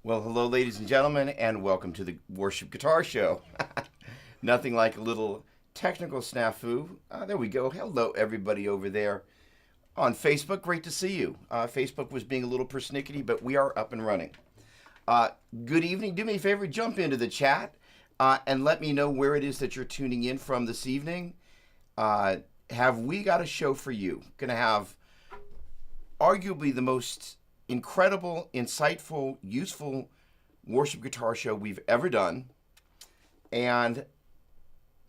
Well, hello, ladies and gentlemen, and welcome to the Worship Guitar Show. Nothing like a little technical snafu. There we go. Hello, everybody over there on Facebook. Great to see you. Facebook was being a little persnickety, but we are up and running. Good evening. Do me a favor, jump into the chat and let me know where it is that you're tuning in from this evening. Have we got a show for you? Going to have arguably the most incredible, insightful, useful worship guitar show we've ever done. And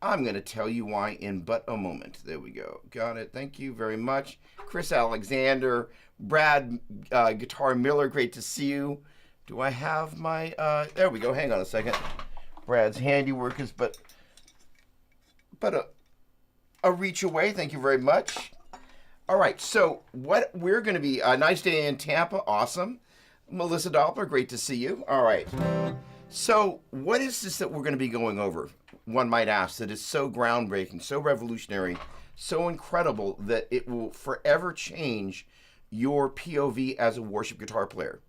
I'm going to tell you why in but a moment. There we go. Got it. Thank you very much. Chris Alexander, Brad Guitar Miller, great to see you. Do I have my, there we go. Hang on a second. Brad's handiwork is but a reach away. Thank you very much. All right, so what we're going to be, a nice day in Tampa, awesome. Melissa Doppler, great to see you. All right, so what is this that we're going to be going over? One might ask, that is so groundbreaking, so revolutionary, so incredible that it will forever change your POV as a worship guitar player.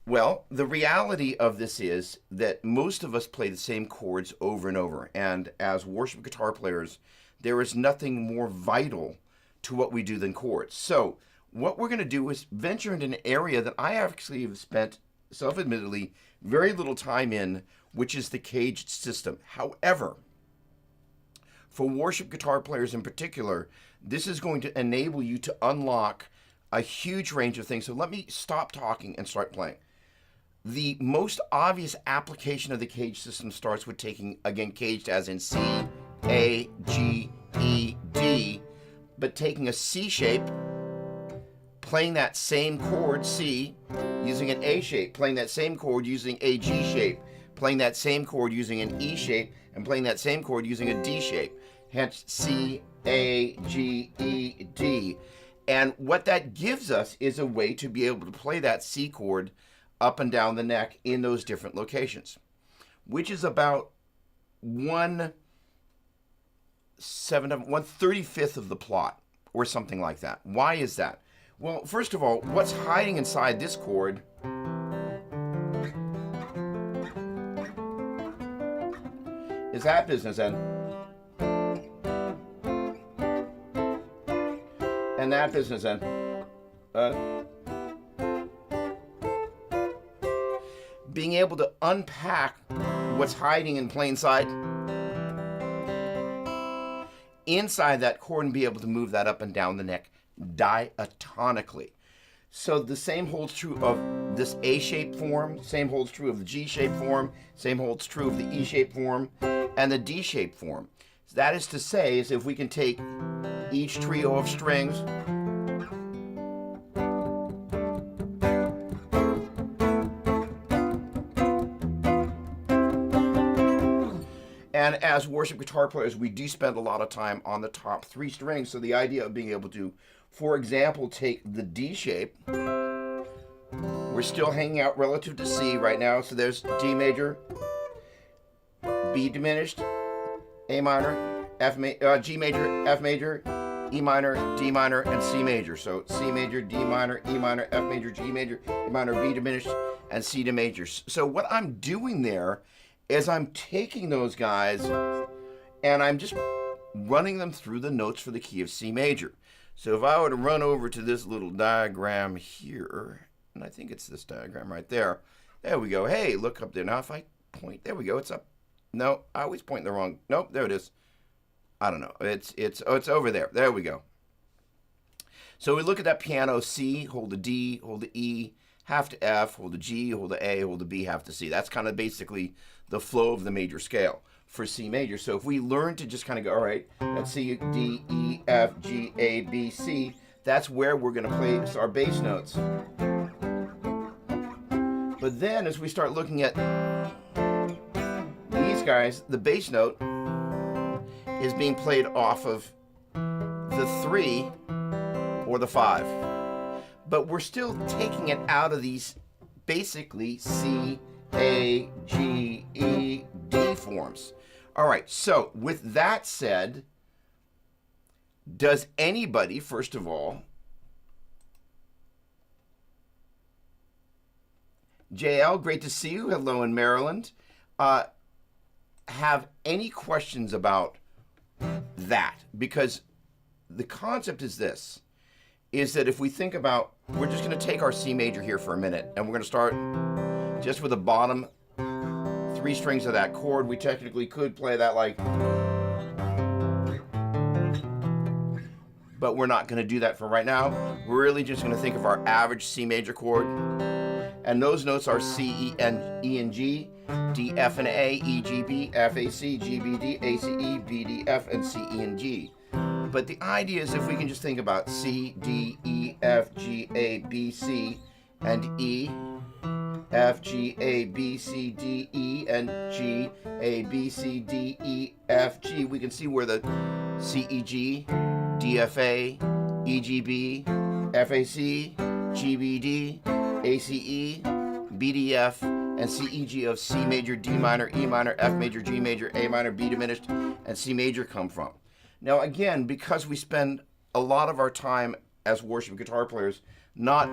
Well, the reality of this is that most of us play the same chords over and over, and as worship guitar players, there is nothing more vital to what we do than chords. So what we're going to do is venture into an area that I actually have spent, self-admittedly, very little time in, which is the caged system. However, for worship guitar players in particular, this is going to enable you to unlock a huge range of things. So let me stop talking and start playing. The most obvious application of the caged system starts with taking, again, caged as in C, A, G, E, D, but taking a C shape, playing that same chord, C, using an A shape, playing that same chord using a G shape, playing that same chord using an E shape, and playing that same chord using a D shape. Hence C, A, G, E, D. And what that gives us is a way to be able to play that C chord up and down the neck in those different locations, which is about 1/35th of the plot, or something like that. Why is that? Well, first of all, what's hiding inside this chord is that business end, and that business end. Being able to unpack what's hiding in plain sight inside that chord and be able to move that up and down the neck diatonically. So the same holds true of this A-shaped form, same holds true of the G-shaped form, same holds true of the E-shaped form, and the D-shaped form. That is to say, is if we can take each trio of strings and as worship guitar players, we do spend a lot of time on the top three strings. So the idea of being able to, for example, take the D shape. We're still hanging out relative to C right now. So there's D major, B diminished, A minor, G major, F major, E minor, D minor, and C major. So C major, D minor, E minor, F major, G major, A minor, B diminished, and C to major. So what I'm doing there is I'm taking those guys and I'm just running them through the notes for the key of C major. So if I were to run over to this little diagram here, and I think it's this diagram right there. There we go. Hey, look up there. Now if I point, there we go. It's up. No, I always point the wrong. Nope, there it is. I don't know. It's over there. There we go. So we look at that piano, C, hold the D, hold the E, half to F, hold the G, hold the A, hold the B, half to C. That's kind of basically the flow of the major scale for C major. So if we learn to just kind of go, all right, that's C, D, E, F, G, A, B, C, that's where we're going to play our bass notes. But then as we start looking at these guys, the bass note is being played off of the 3 or the 5. But we're still taking it out of these basically C, A, G, E, D forms. All right, so with that said, does anybody, first of all, JL, great to see you. Hello in Maryland. Have any questions about that? Because the concept is this, is that if we think about, we're just going to take our C major here for a minute, and we're going to start just with the bottom 3 strings of that chord. We technically could play that like, but we're not going to do that for right now. We're really just going to think of our average C major chord. And those notes are C, E, and G, D, F, and A, E, G, B, F, A, C, G, B, D, A, C, E, B, D, F, and C, E, and G. But the idea is if we can just think about C, D, E, F, G, A, B, C, and E, F, G, A, B, C, D, E, and G, A, B, C, D, E, F, G. We can see where the C, E, G, D, F, A, E, G, B, F, A, C, G, B, D, A, C, E, B, D, F, and C, E, G of C major, D minor, E minor, F major, G major, A minor, B diminished, and C major come from. Now again, because we spend a lot of our time as worship guitar players not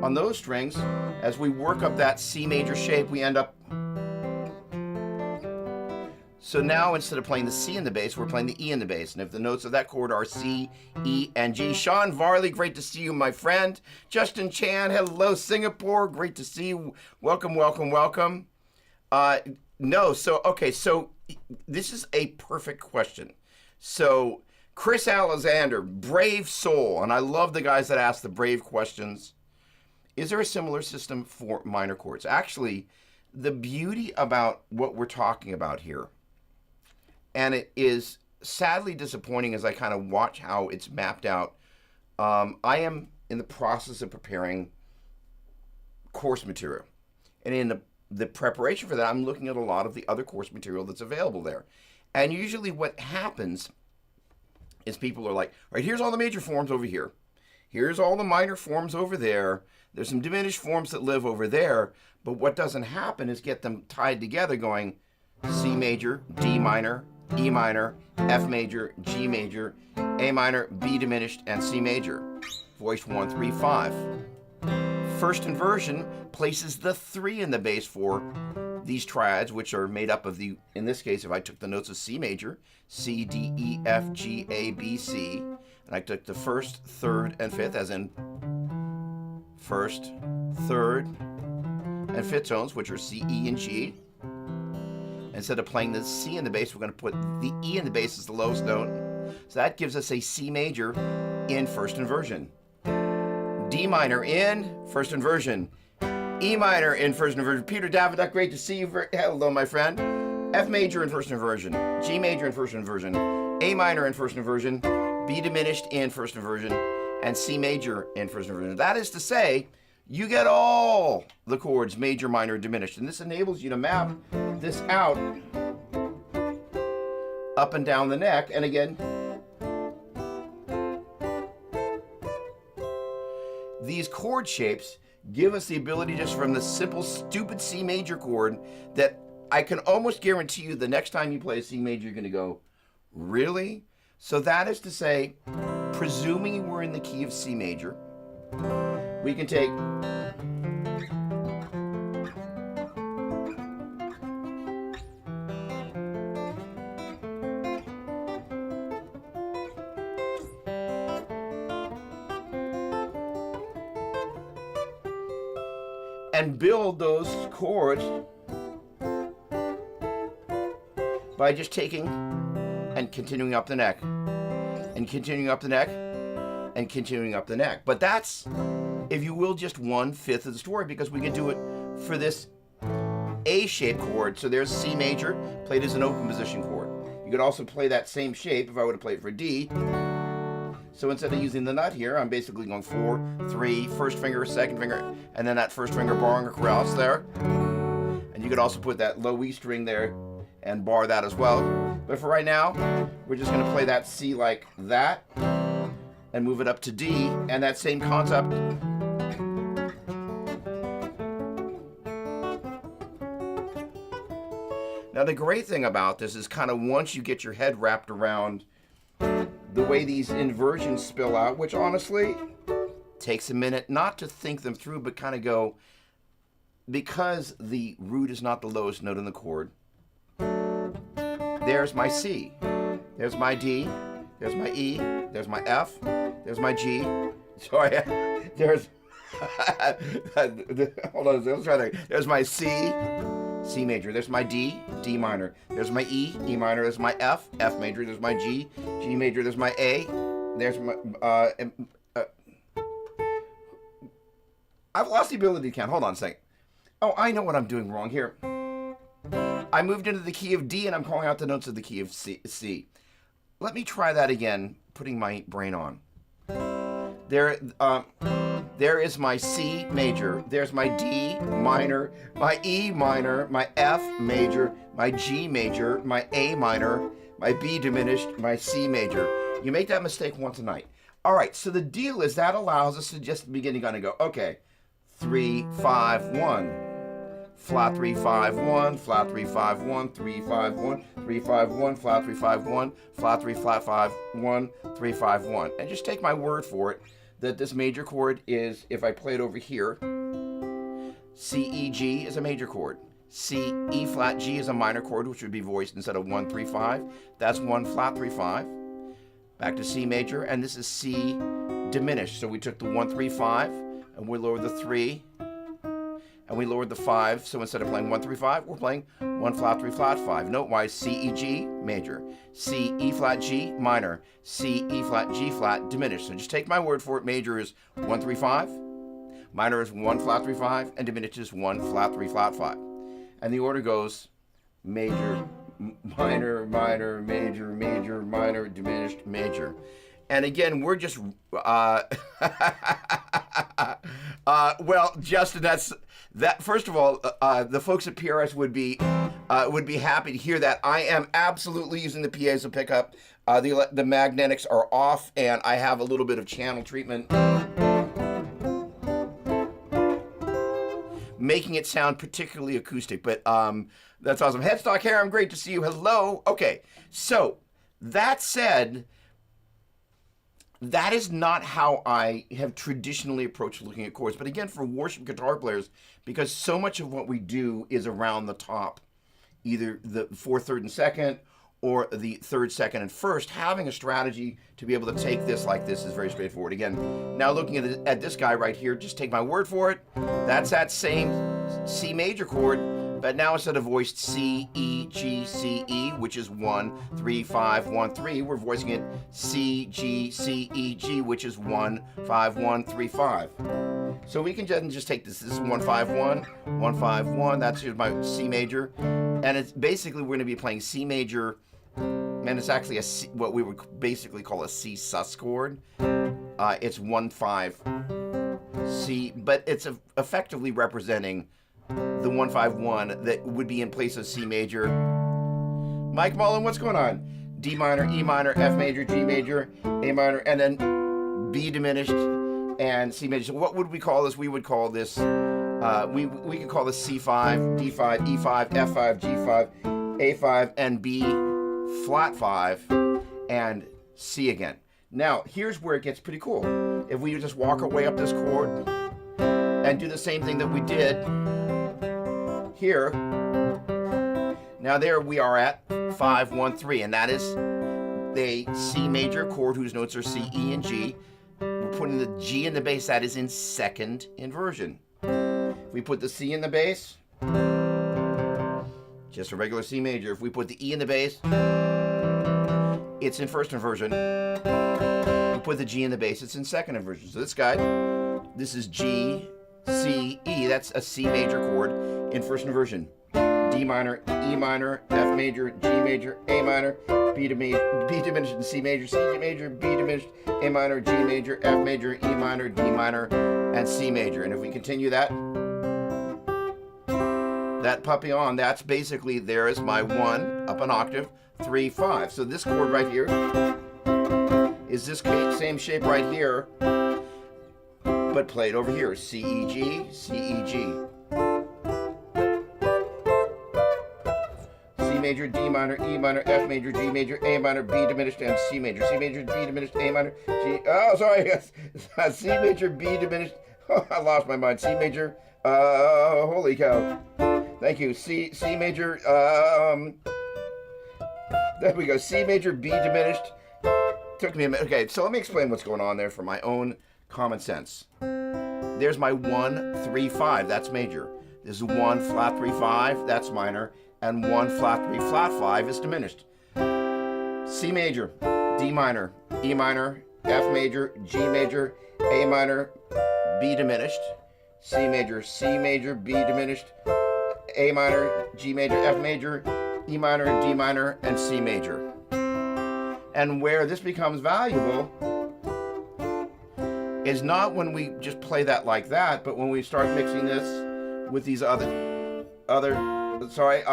on those strings, as we work up that C major shape, we end up. So now instead of playing the C in the bass, we're playing the E in the bass. And if the notes of that chord are C, E, and G. Sean Varley, great to see you, my friend. Justin Chan, hello, Singapore. Great to see you. Welcome, welcome, welcome. Okay, so this is a perfect question. So Chris Alexander, brave soul. And I love the guys that ask the brave questions. Is there a similar system for minor chords? Actually, the beauty about what we're talking about here, and it is sadly disappointing as I kind of watch how it's mapped out. I am in the process of preparing course material. And in the preparation for that, I'm looking at a lot of the other course material that's available there. And usually what happens is people are like, all right, here's all the major forms over here. Here's all the minor forms over there. There's some diminished forms that live over there. But what doesn't happen is get them tied together going C major, D minor, E minor, F major, G major, A minor, B diminished, and C major. Voiced 1, 3, 5. First inversion places the 3 in the bass for these triads, which are made up of the, in this case, if I took the notes of C major, C, D, E, F, G, A, B, C, and I took the first, third, and fifth, as in first, third, and fifth tones, which are C, E, and G. Instead of playing the C in the bass, we're going to put the E in the bass as the lowest note. So that gives us a C major in first inversion. D minor in first inversion. E minor in first inversion. Peter Davidoff, great to see you. Hello, my friend. F major in first inversion. G major in first inversion. A minor in first inversion. B diminished in first inversion. And C major in first inversion. That is to say, you get all the chords, major, minor, diminished. And this enables you to map this out up and down the neck. And again, these chord shapes give us the ability just from the simple, stupid C major chord that I can almost guarantee you the next time you play a C major, you're going to go, really? So that is to say, presuming we're in the key of C major, we can take and build those chords by just taking and continuing up the neck and continuing up the neck and continuing up the neck. But that's, if you will, just 1/5 of the story, because we can do it for this A-shaped chord. So there's C major played as an open position chord. You could also play that same shape if I were to play it for D. So instead of using the nut here, I'm basically going 4, 3, first finger, second finger, and then that first finger barring across there. And you could also put that low E string there and bar that as well. But for right now, we're just going to play that C like that and move it up to D, and that same concept. Now the great thing about this is kind of once you get your head wrapped around the way these inversions spill out, which honestly, Takes a minute not to think them through, but kind of go, because the root is not the lowest note in the chord, there's my C, there's my D, there's my E, there's my F, there's my G. Sorry, there's, hold on, let's try that. There's my C, C major, there's my D, D minor, there's my E, E minor, there's my F, F major, there's my G, G major, there's my A, there's my, I've lost the ability to count, hold on a second. Oh, I know what I'm doing wrong here. I moved into the key of D and I'm calling out the notes of the key of C. Let me try that again, putting my brain on. There is my C major, there's my D minor, my E minor, my F major, my G major, my A minor, my B diminished, my C major. You make that mistake once a night. All right, so the deal is that allows us to just begin to go, okay, 3, 5, 1. Flat 3, 5, 1, flat 3, 5, 1, 3, 5, 1, 3, 5, 1, flat 3, 5, 1, flat 3, flat 5, 1, 3, 5, 1. And just take my word for it that this major chord is, if I play it over here, C, E, G is a major chord. C, E flat, G is a minor chord, which would be voiced instead of 1, 3, 5. That's 1 flat 3, 5. Back to C major, and this is C diminished. So we took the 1, 3, 5, and we lowered the 3. And we lowered the 5, so instead of playing 1, 3, 5, we're playing 1 flat 3 flat 5. Note-wise, C, E, G, major. C, E flat, G, minor. C, E flat, G flat, diminished. So just take my word for it. Major is 1, 3, 5. Minor is 1 flat 3 5, and diminished is 1 flat 3 flat 5. And the order goes major, minor, minor, major, major, minor, diminished, major. And again, we're just, well, Justin, that. First of all, the folks at PRS would be happy to hear that. I am absolutely using the PA as a pickup. The magnetics are off, and I have a little bit of channel treatment, making it sound particularly acoustic. But that's awesome. Headstock Hair, I'm great to see you. Hello. Okay, so that said, that is not how I have traditionally approached looking at chords. But again, for worship guitar players, because so much of what we do is around the top, either the 4th, 3rd, and 2nd, or the 3rd, 2nd, and 1st, having a strategy to be able to take this like this is very straightforward. Again, now looking at this guy right here, just take my word for it. That's that same C major chord, but now instead of voiced C, E, G, C, E, which is 1, 3, 5, 1, 3, we're voicing it C, G, C, E, G, which is 1, 5, 1, 3, 5. So we can just take this. This is 1, 5, 1, 1, 5, 1. That's just my C major. And it's basically, we're going to be playing C major, and it's actually a C, what we would basically call a C sus chord. It's 1, 5, C, but it's effectively representing the 1, 5, 1 that would be in place of C major. Mike Mullen, what's going on? D minor, E minor, F major, G major, A minor, and then B diminished and C major. So what would we call this? We would call this, we could call this C5, D5, E5, F5, G5, A5, and B flat 5, and C again. Now, here's where it gets pretty cool. If we just walk our way up this chord and do the same thing that we did here, now there we are at 5, 1, 3, and that is the C major chord whose notes are C, E, and G. We're putting the G in the bass, that is in 2nd inversion. If we put the C in the bass, just a regular C major. If we put the E in the bass, it's in 1st inversion. We put the G in the bass, it's in 2nd inversion. So this guy, this is G, C, E. That's a C major chord in 1st inversion. D minor, E minor, F major, G major, A minor, B diminished in C major, C major, B diminished, A minor, G major, F major, E minor, D minor, and C major. And if we continue that puppy on, that's basically, there is my 1 up an octave, 3, 5. So this chord right here is this same shape right here, but played over here. C, E, G, C, E, G. C major, D minor, E minor, F major, G major, A minor, B diminished, and C major. C major, B diminished, A minor, G. Oh, sorry. C major, B diminished. Oh, I lost my mind. C major. Holy cow. Thank you. C major. There we go. C major, B diminished. Took me a minute. Okay, so let me explain what's going on there for my own common sense. There's my 1, 3, 5. That's major. There's 1 flat 3 5. That's minor, and 1 flat 3 flat 5 is diminished. C major, D minor, E minor, F major, G major, A minor, B diminished. C major, B diminished. A minor, G major, F major, E minor, D minor, and C major. And where this becomes valuable is not when we just play that like that, but when we start mixing this with these other, sorry,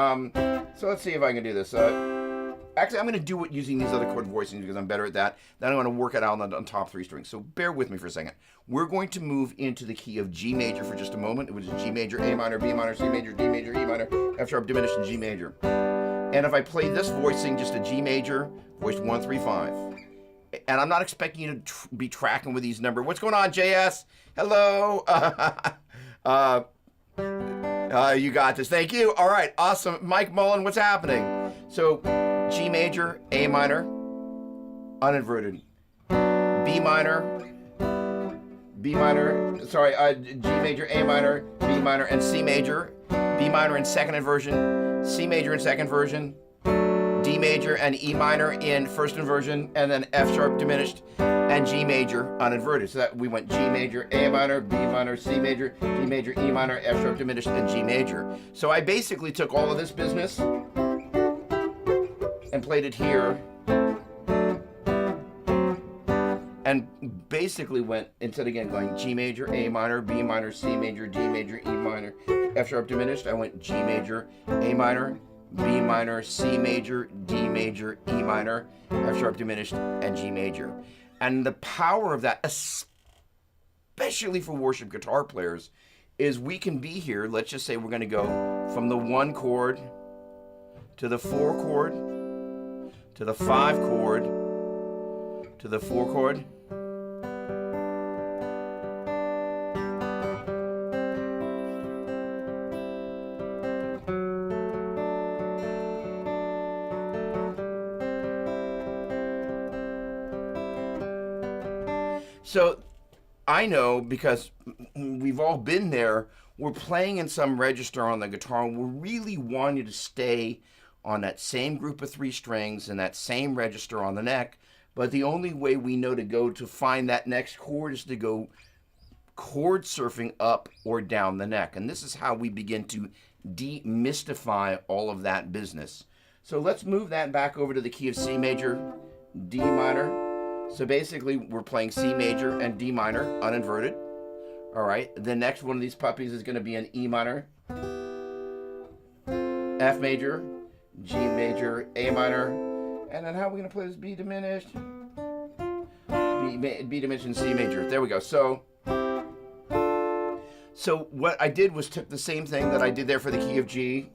so let's see if I can do this. Actually, I'm going to do it using these other chord voicings because I'm better at that. Then I'm going to work it out on top 3 strings. So bear with me for a second. We're going to move into the key of G major for just a moment. It was G major, A minor, B minor, C major, D major, E minor, F sharp diminished, and G major. And if I play this voicing, just a G major, voiced 1, 3, 5. And I'm not expecting you to be tracking with these numbers. What's going on, JS? Hello. You got this. Thank you. All right. Awesome. Mike Mullen, what's happening? So G major, A minor, uninverted. B minor, sorry, G major, A minor, B minor, and C major. B minor in second inversion, C major in second version, D major and E minor in first inversion, and then F sharp diminished, and G major uninverted. So that we went G major, A minor, B minor, C major, D major, E minor, F sharp diminished, and G major. So I basically took all of this business and played it here, and basically went, instead again going G major, A minor, B minor, C major, D major, E minor, F sharp diminished, I went G major, A minor, B minor, C major, D major, E minor, F sharp diminished, and G major. And the power of that, especially for worship guitar players, is we can be here, let's just say we're going to go from the 1 chord to the 4 chord to the 5 chord to the 4 chord. So I know, because we've all been there, we're playing in some register on the guitar, and we're really wanting to stay on that same group of 3 strings and that same register on the neck, but the only way we know to go to find that next chord is to go chord surfing up or down the neck. And this is how we begin to demystify all of that business. So let's move that back over to the key of C major, D minor. So basically, we're playing C major and D minor, uninverted. All right, the next one of these puppies is going to be an E minor, F major, G major, A minor, and then how are we going to play this B diminished? B diminished and C major. There we go. So what I did was took the same thing that I did there for the key of G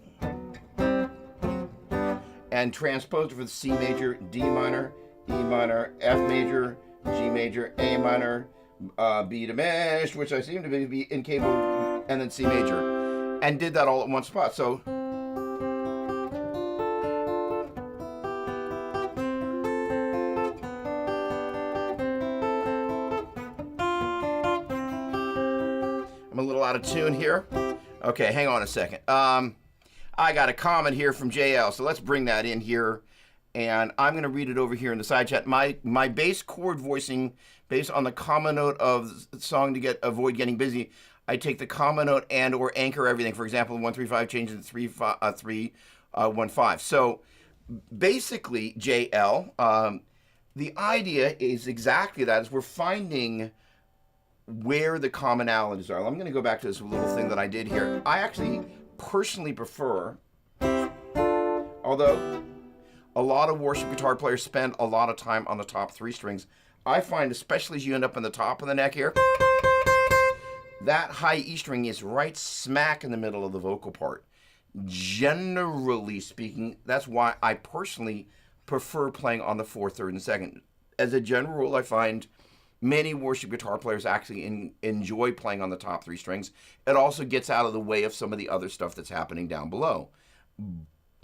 and transposed it for the C major, D minor, E minor, F major, G major, A minor, B diminished, which I seem to be incapable, and then C major, and did that all at one spot. So I'm a little out of tune here. Okay, hang on a second. I got a comment here from JL, so let's bring that in here. And I'm going to read it over here in the side chat. My bass chord voicing, based on the common note of the song to avoid getting busy, I take the common note and or anchor everything. For example, 1 3 5 changes to 3 1 5. So basically, JL, the idea is exactly that. Is we're finding where the commonalities are. I'm going to go back to this little thing that I did here. I actually personally prefer, although a lot of worship guitar players spend a lot of time on the top 3 strings, I find, especially as you end up in the top of the neck here, that high E string is right smack in the middle of the vocal part. generally speaking, that's why I personally prefer playing on the fourth, third, and second. As a general rule, I find many worship guitar players actually enjoy playing on the top three strings. It also gets out of the way of some of the other stuff that's happening down below.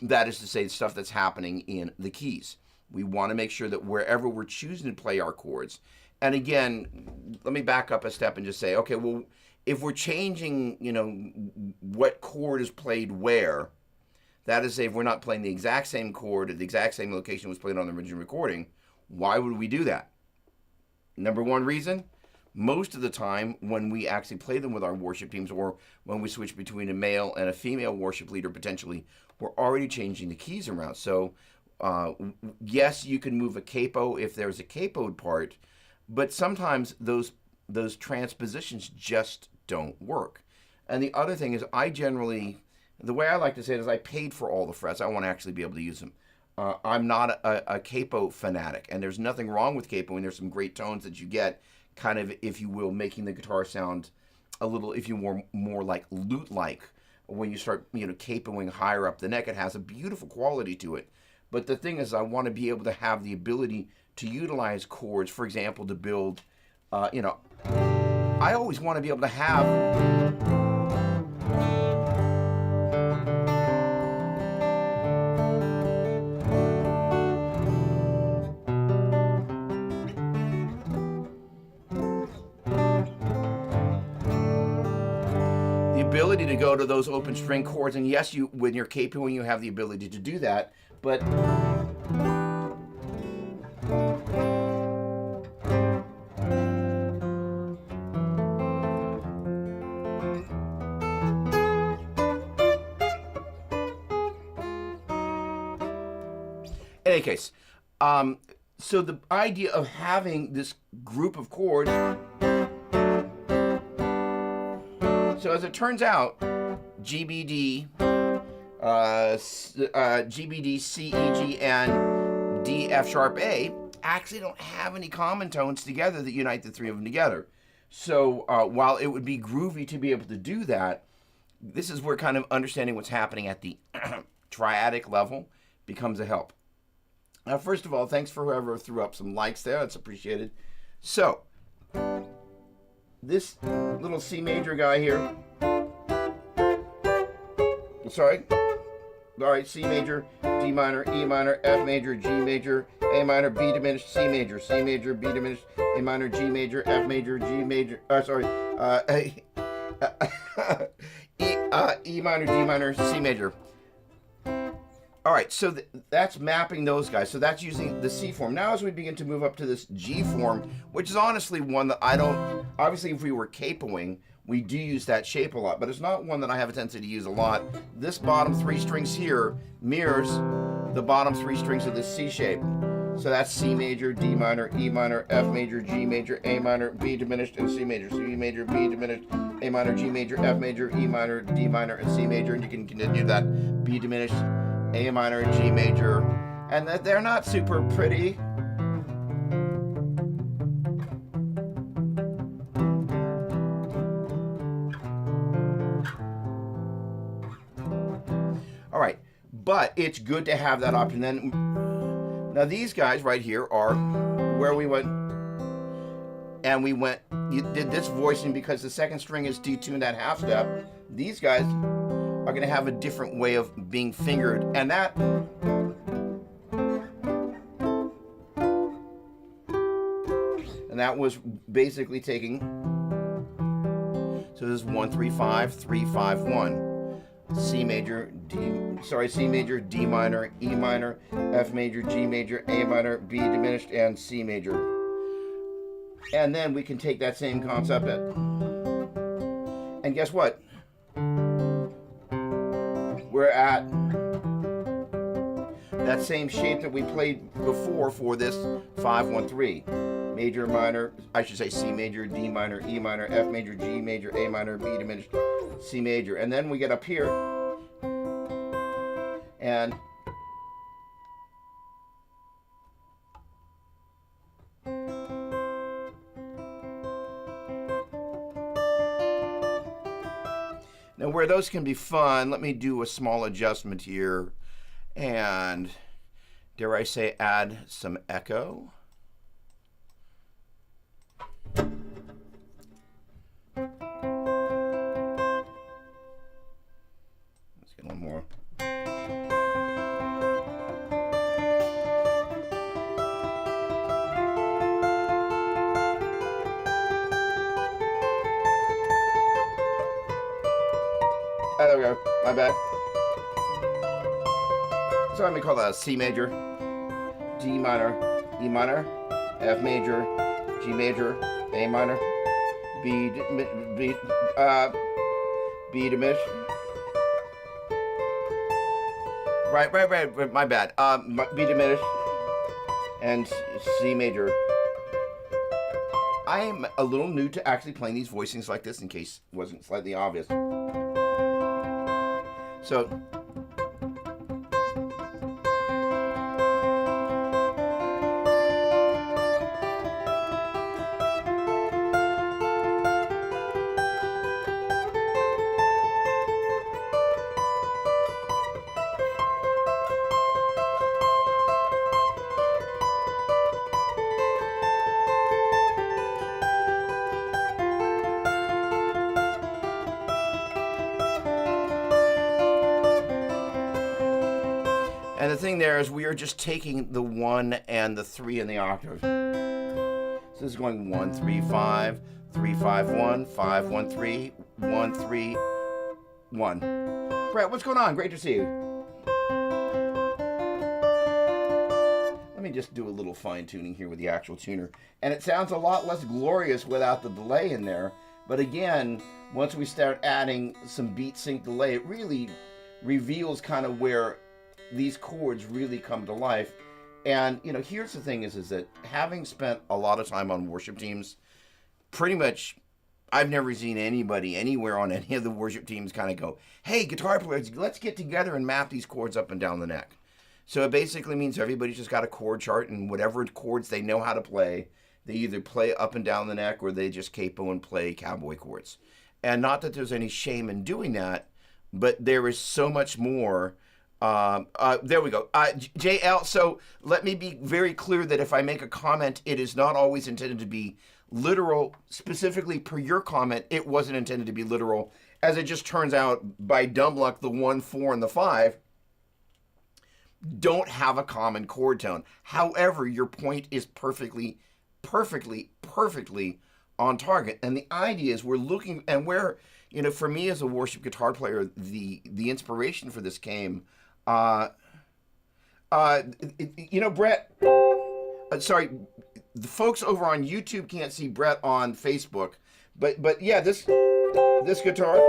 That is to say, the stuff that's happening in the keys. We want to make sure that wherever we're choosing to play our chords, and again, let me back up a step and just say, okay, well, if we're changing, what chord is played where, that is, if we're not playing the exact same chord at the exact same location was played on the original recording, why would we do that? Number one reason, most of the time when we actually play them with our worship teams, or when we switch between a male and a female worship leader potentially, we're already changing the keys around. So yes, you can move a capo if there's a capoed part, but sometimes those transpositions just don't work. And the other thing is, the way I like to say it is, I paid for all the frets. I want to actually be able to use them. I'm not a capo fanatic, and there's nothing wrong with capoing. There's some great tones that you get, kind of, if you will, making the guitar sound a little, if you more like lute-like. When you start, capoing higher up the neck, it has a beautiful quality to it. But the thing is, I want to be able to have the ability to utilize chords, for example, to build, I always want to be able to have ability to go to those open string chords, and yes, when you're capoing, you have the ability to do that, but in any case, so the idea of having this group of chords, so as it turns out, GBD, C, E, G, and D, F sharp, A actually don't have any common tones together that unite the three of them together. So while it would be groovy to be able to do that, this is where kind of understanding what's happening at the triadic level becomes a help. Now, first of all, thanks for whoever threw up some likes there. That's appreciated. So, this little C major guy here, sorry, all right, C major, D minor, E minor, F major, G major, A minor, B diminished, C major, B diminished, A minor, G major, F major, G major, E minor, D minor, C major. All right, so that's mapping those guys. So that's using the C form. Now as we begin to move up to this G form, which is honestly one that I don't, obviously if we were capoing, we do use that shape a lot, but it's not one that I have a tendency to use a lot. This bottom three strings here mirrors the bottom three strings of this C shape. So that's C major, D minor, E minor, F major, G major, A minor, B diminished, and C major. C major, B diminished, A minor, G major, F major, E minor, D minor, and C major. And you can continue that. B diminished, A minor, G major. And they're not super pretty. All right, but it's good to have that option. Then, now these guys right here are where we went, and you did this voicing because the second string is detuned that half step. These guys are going to have a different way of being fingered, and that was basically taking, so this is 1 3 5 3 5 1. C major, C major, D minor, E minor, F major, G major, A minor, B diminished, and C major. And then we can take that same concept and guess what? We're at that same shape that we played before for this 5-1-3. Major, minor, I should say C major, D minor, E minor, F major, G major, A minor, B diminished, C major. And then we get up here and Now, where those can be fun, let me do a small adjustment here, and dare I say, add some echo. Let's get a little more. Oh, there we go. My bad. So let me call that a C major, D minor, E minor, F major, G major, A minor, B diminished. Right. My bad. B diminished and C major. I am a little new to actually playing these voicings like this, in case it wasn't slightly obvious. So, and the thing there is we are just taking the 1 and the 3 in the octave. So this is going 1, 3, 5, 3, 5, 1, 5, 1, 3, 1, 3, 1. Brett, what's going on? Great to see you. Let me just do a little fine tuning here with the actual tuner. And it sounds a lot less glorious without the delay in there. But again, once we start adding some beat sync delay, it really reveals kind of where these chords really come to life. And you know, here's the thing is that having spent a lot of time on worship teams, pretty much I've never seen anybody anywhere on any of the worship teams kind of go, hey, guitar players, let's get together and map these chords up and down the neck. So it basically means everybody's just got a chord chart, and whatever chords they know how to play, they either play up and down the neck or they just capo and play cowboy chords. And not that there's any shame in doing that, but there is so much more. There we go. JL, so let me be very clear that if I make a comment, it is not always intended to be literal. Specifically per your comment, it wasn't intended to be literal. As it just turns out, by dumb luck, the 1, 4, and the 5 don't have a common chord tone. However, your point is perfectly on target. And the idea is we're looking, and where, you know, for me as a worship guitar player, the inspiration for this came, you know, Brett, sorry, the folks over on YouTube can't see Brett on Facebook, but yeah, this guitar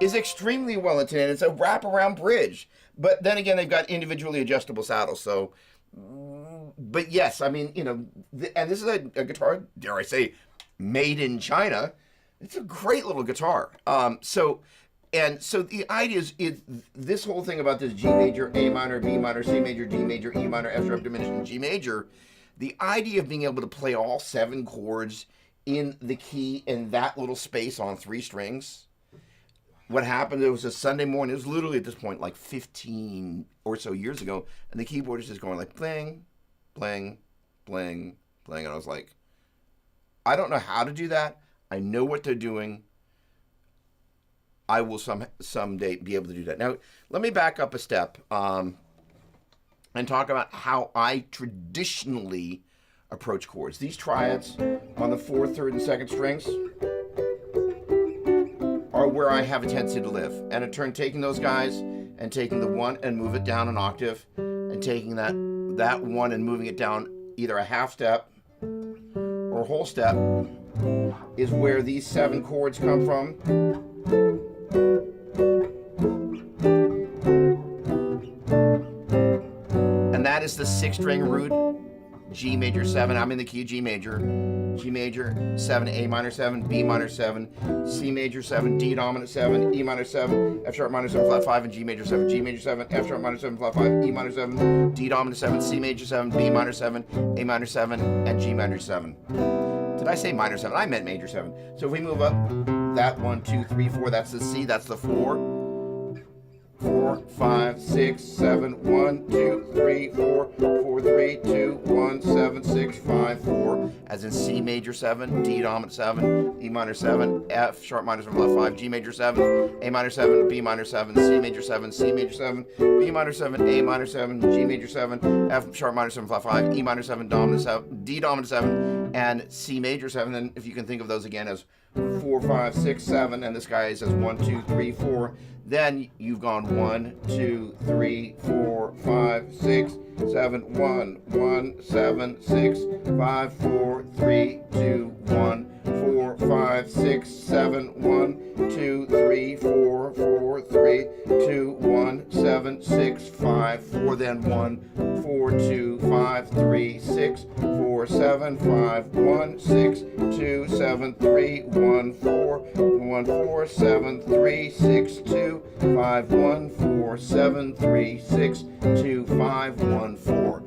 is extremely well intended. It's a wraparound bridge, but then again, they've got individually adjustable saddles. So, but yes, I mean, you know, and this is a guitar, dare I say, made in China. It's a great little guitar. So the idea is this whole thing about this G major, A minor, B minor, C major, D major, E minor, F sharp diminished, and G major. The idea of being able to play all 7 chords in the key in that little space on 3 strings. What happened, it was a Sunday morning, it was literally at this point like 15 or so years ago, and the keyboard is just going like bling, bling, bling, bling, and I was like, I don't know how to do that. I know what they're doing. I will someday be able to do that. Now, let me back up a step and talk about how I traditionally approach chords. These triads on the 4th, 3rd, and 2nd strings are where I have a tendency to live. And in turn, taking those guys and taking the 1 and move it down an octave, and taking that 1 and moving it down either a half step or a whole step is where these 7 chords come from. And that is the 6-string root, G major 7. I'm in the key of G major, 7, A minor 7, B minor 7, C major 7, D dominant 7, E minor 7, F sharp minor 7, flat 5, and G major 7, G major 7, F sharp minor 7, flat 5, E minor 7, D dominant 7, C major 7, B minor 7, A minor 7, and G minor 7. Did I say minor 7? I meant major 7. So if we move up, that 1, 2, 3, 4, that's the C, that's the 4. 4, 5, 6, 7, 1, 2, 3, 4, 4, 3, 2, 1, 7, 6, 5, 4, as in C major 7, D dominant 7, E minor 7, F sharp minor 7, left 5, G major 7, A minor 7, B minor 7, C major 7, C major 7, B minor 7, A minor 7, G major 7, F sharp minor 7, flat 5, E minor 7, dominant 7, D dominant 7, and C major 7. Then if you can think of those again as 4, 5, 6, 7, and this guy says 1, 2, 3, 4. Then you've gone 1, 2, 3, 4, 5, 6, 7, 1, 1, 7, 6, 5, 4, 3, 2, 1, 4, 5, 6, 7, 1, 2, 3, 4, 4, 3, 2, 1, 7, 6, 5, 4, then 1, 4, 2, 5, 3, 6, 4, 7, 5, 1, 6, 2, 7, 3, 1, 4, 1, 4, 7, 3, 6, 2, 5, 1, 4, 7, 3, 6, 2, 5, 1, 4.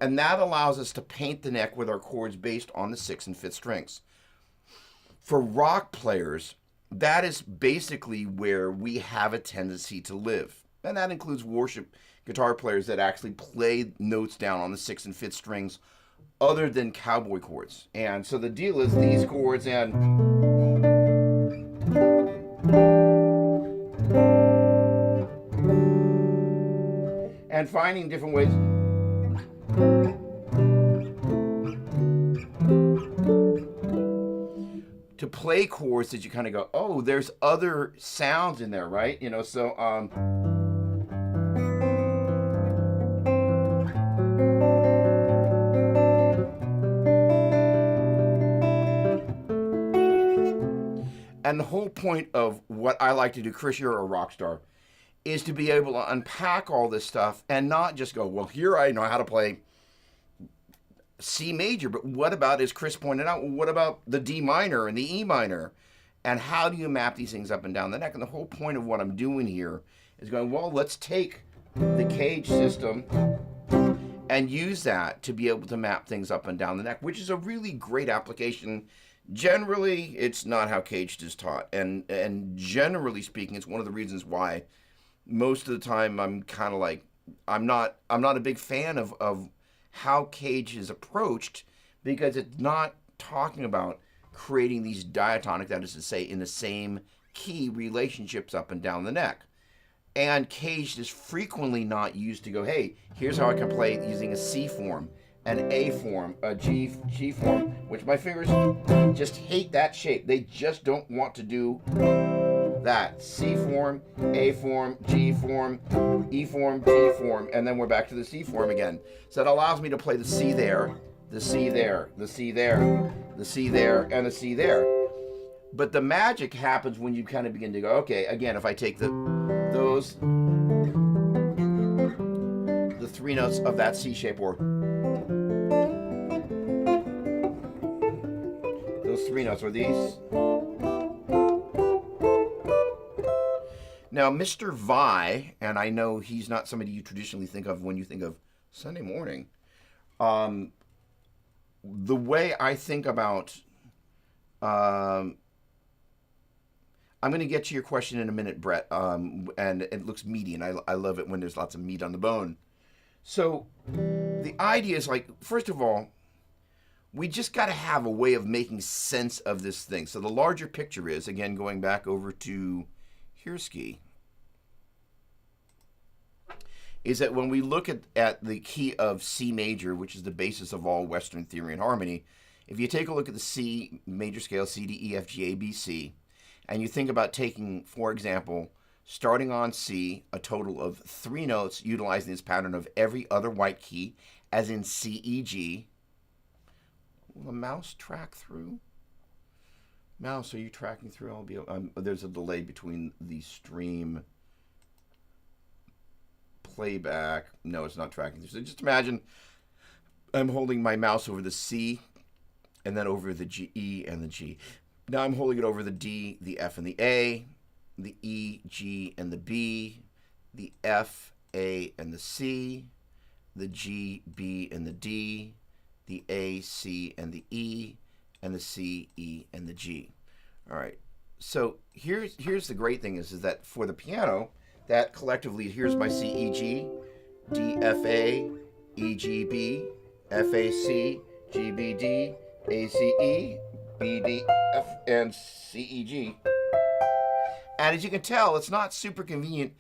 And that allows us to paint the neck with our chords based on the 6th and 5th strings. For rock players, that is basically where we have a tendency to live. And that includes worship guitar players that actually play notes down on the 6th and 5th strings other than cowboy chords. And so the deal is these chords and finding different ways to play chords that you kind of go, oh, there's other sounds in there, right? You know, so and the whole point of what I like to do, Chris, you're a rock star, is to be able to unpack all this stuff and not just go, well, here I know how to play C major, but what about, as Chris pointed out, what about the D minor and the E minor? And how do you map these things up and down the neck? And the whole point of what I'm doing here is going, well, let's take the Cage system and use that to be able to map things up and down the neck, which is a really great application. Generally, it's not how Caged is taught. And generally speaking, it's one of the reasons why most of the time I'm kind of like, I'm not a big fan of how Cage is approached, because it's not talking about creating these diatonic, that is to say, in the same key relationships up and down the neck. And Cage is frequently not used to go, hey, here's how I can play using a C form, an A form, a G form, which my fingers just hate that shape. They just don't want to do that. C form, A form, G form, E form, D form, and then we're back to the C form again. So it allows me to play the C there, the C there, the C there, the C there, and the C there. But the magic happens when you kind of begin to go, okay, again, if I take the 3 notes of that C shape, or those 3 notes, or these. Now, Mr. Vi, and I know he's not somebody you traditionally think of when you think of Sunday morning. The way I think about, I'm going to get to your question in a minute, Brett, and it looks meaty, and I love it when there's lots of meat on the bone. So the idea is, like, first of all, we just got to have a way of making sense of this thing. So the larger picture is, again, going back over to Hirsky, is that when we look at the key of C major, which is the basis of all Western theory and harmony, if you take a look at the C major scale, C, D, E, F, G, A, B, C, and you think about taking, for example, starting on C, a total of 3 notes utilizing this pattern of every other white key, as in C, E, G. Will the mouse track through? Mouse, are you tracking through? I'll be. There's a delay between the stream playback. No, it's not tracking through. So just imagine I'm holding my mouse over the C, and then over the G, E, and the G. Now I'm holding it over the D, the F, and the A, the E, G, and the B, the F, A, and the C, the G, B, and the D, the A, C, and the E, and the C, E, and the G. All right. So here's the great thing is that for the piano, that collectively, here's my C, E, G, D, F, A, E, G, B, F, A, C, G, B, D, A, C, E, B, D, F, and C, E, G. And as you can tell, it's not super convenient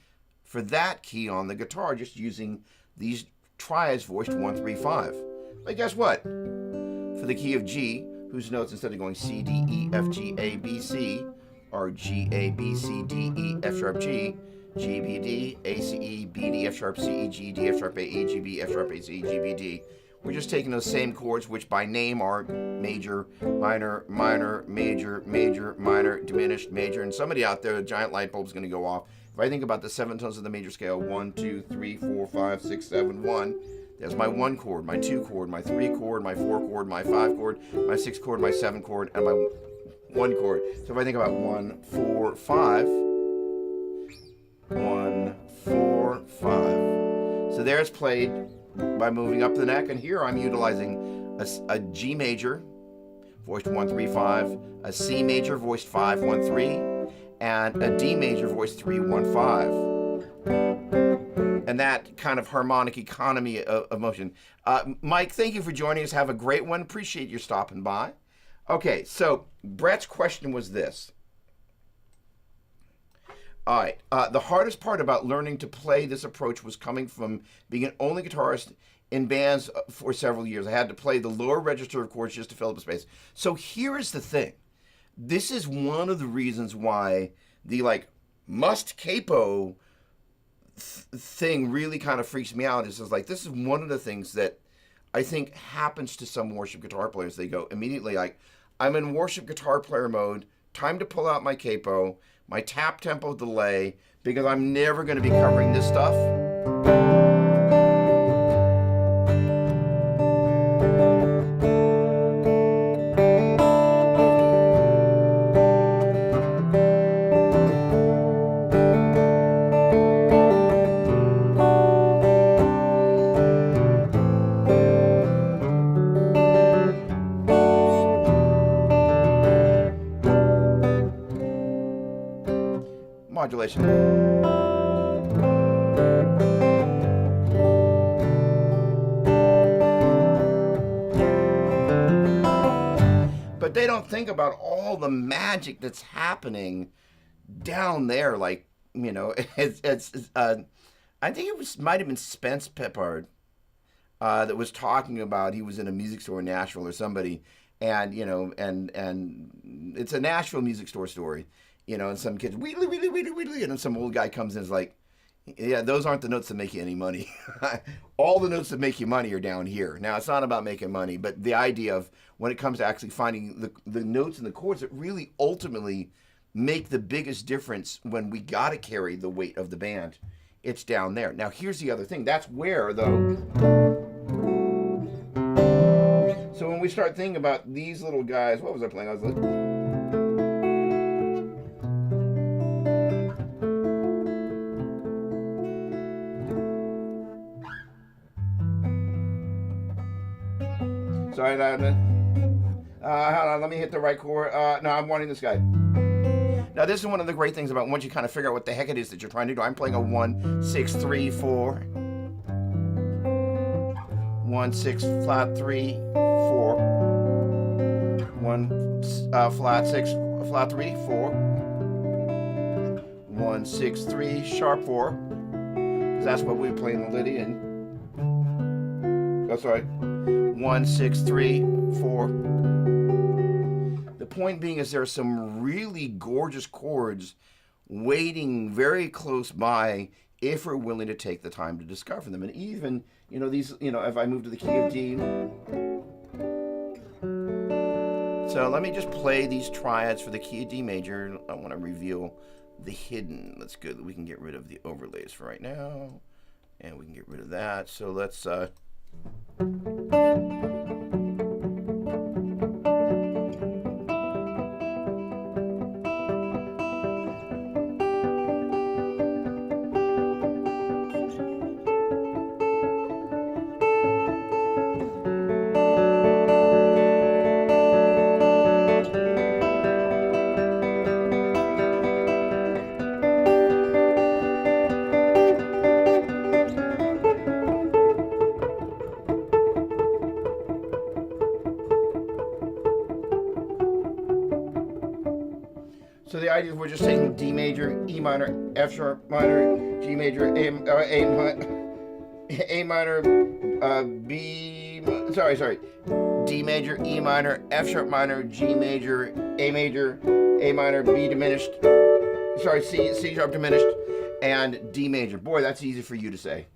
for that key on the guitar, just using these triads voiced 1, 3, 5. But guess what? For the key of G, whose notes instead of going C, D, E, F, G, A, B, C, are G, A, B, C, D, E, F sharp, G, G, B, D, A, C, E, B, D, F sharp, C, E, G, D, F sharp, A, E, G, B, F sharp, A, C, E, G, B, D. We're just taking those same chords, which by name are major, minor, minor, major, major, minor, diminished, major. And somebody out there, a giant light bulb is going to go off. If I think about the 7 tones of the major scale, 1, 2, 3, 4, 5, 6, 7, 1. There's my 1 chord, my 2 chord, my 3 chord, my 4 chord, my 5 chord, my 6 chord, my 7 chord, and my 1 chord. So if I think about 1, 4, 5, 1, 4, 5. So there it's played by moving up the neck, and here I'm utilizing a G major, voiced 1, 3, 5, a C major, voiced 5, 1, 3, and a D major, voiced 3, 1, 5. And that kind of harmonic economy of motion. Mike, thank you for joining us. Have a great one. Appreciate you stopping by. Okay, so Brett's question was this. All right, the hardest part about learning to play this approach was coming from being an only guitarist in bands for several years. I had to play the lower register of chords just to fill up the space. So here is the thing. This is one of the reasons why the must capo thing really kind of freaks me out. Is this is one of the things that I think happens to some worship guitar players. They go immediately I'm in worship guitar player mode, time to pull out my capo, my tap tempo delay, because I'm never going to be covering this stuff. Modulation. But they don't think about all the magic that's happening down there. I think it might have been Spence Peppard that was talking about, he was in a music store in Nashville or somebody, and and it's a Nashville music store story. And some kids, wheedly, wheedly, wheedly, wheedly, and then some old guy comes in and is like, yeah, those aren't the notes that make you any money. All the notes that make you money are down here. Now, it's not about making money, but the idea of when it comes to actually finding the notes and the chords that really ultimately make the biggest difference when we got to carry the weight of the band, it's down there. Now, here's the other thing. That's where, though. So when we start thinking about these little guys, what was I playing? I was like, sorry, hold on, let me hit the right chord. No, I'm wanting this guy. Now, this is one of the great things about once you kind of figure out what the heck it is that you're trying to do. I'm playing a 1, 6, 3, 4. 1, 6, flat 3, 4. 1, flat 6, flat 3, 4. 1, 6, 3, sharp 4. Because that's what we play in the Lydian. Oh, sorry. 1, 6, 3, 4. The point being is there are some really gorgeous chords waiting very close by if we're willing to take the time to discover them. And even, these, if I move to the key of D. So let me just play these triads for the key of D major. I want to reveal the hidden. That's good. We can get rid of the overlays for right now. And we can get rid of that. So let's... So the idea is we're just taking D major, E minor, F sharp minor, G major, A minor, D major, E minor, F sharp minor, G major, A minor, B diminished, C sharp diminished, and D major. Boy, that's easy for you to say.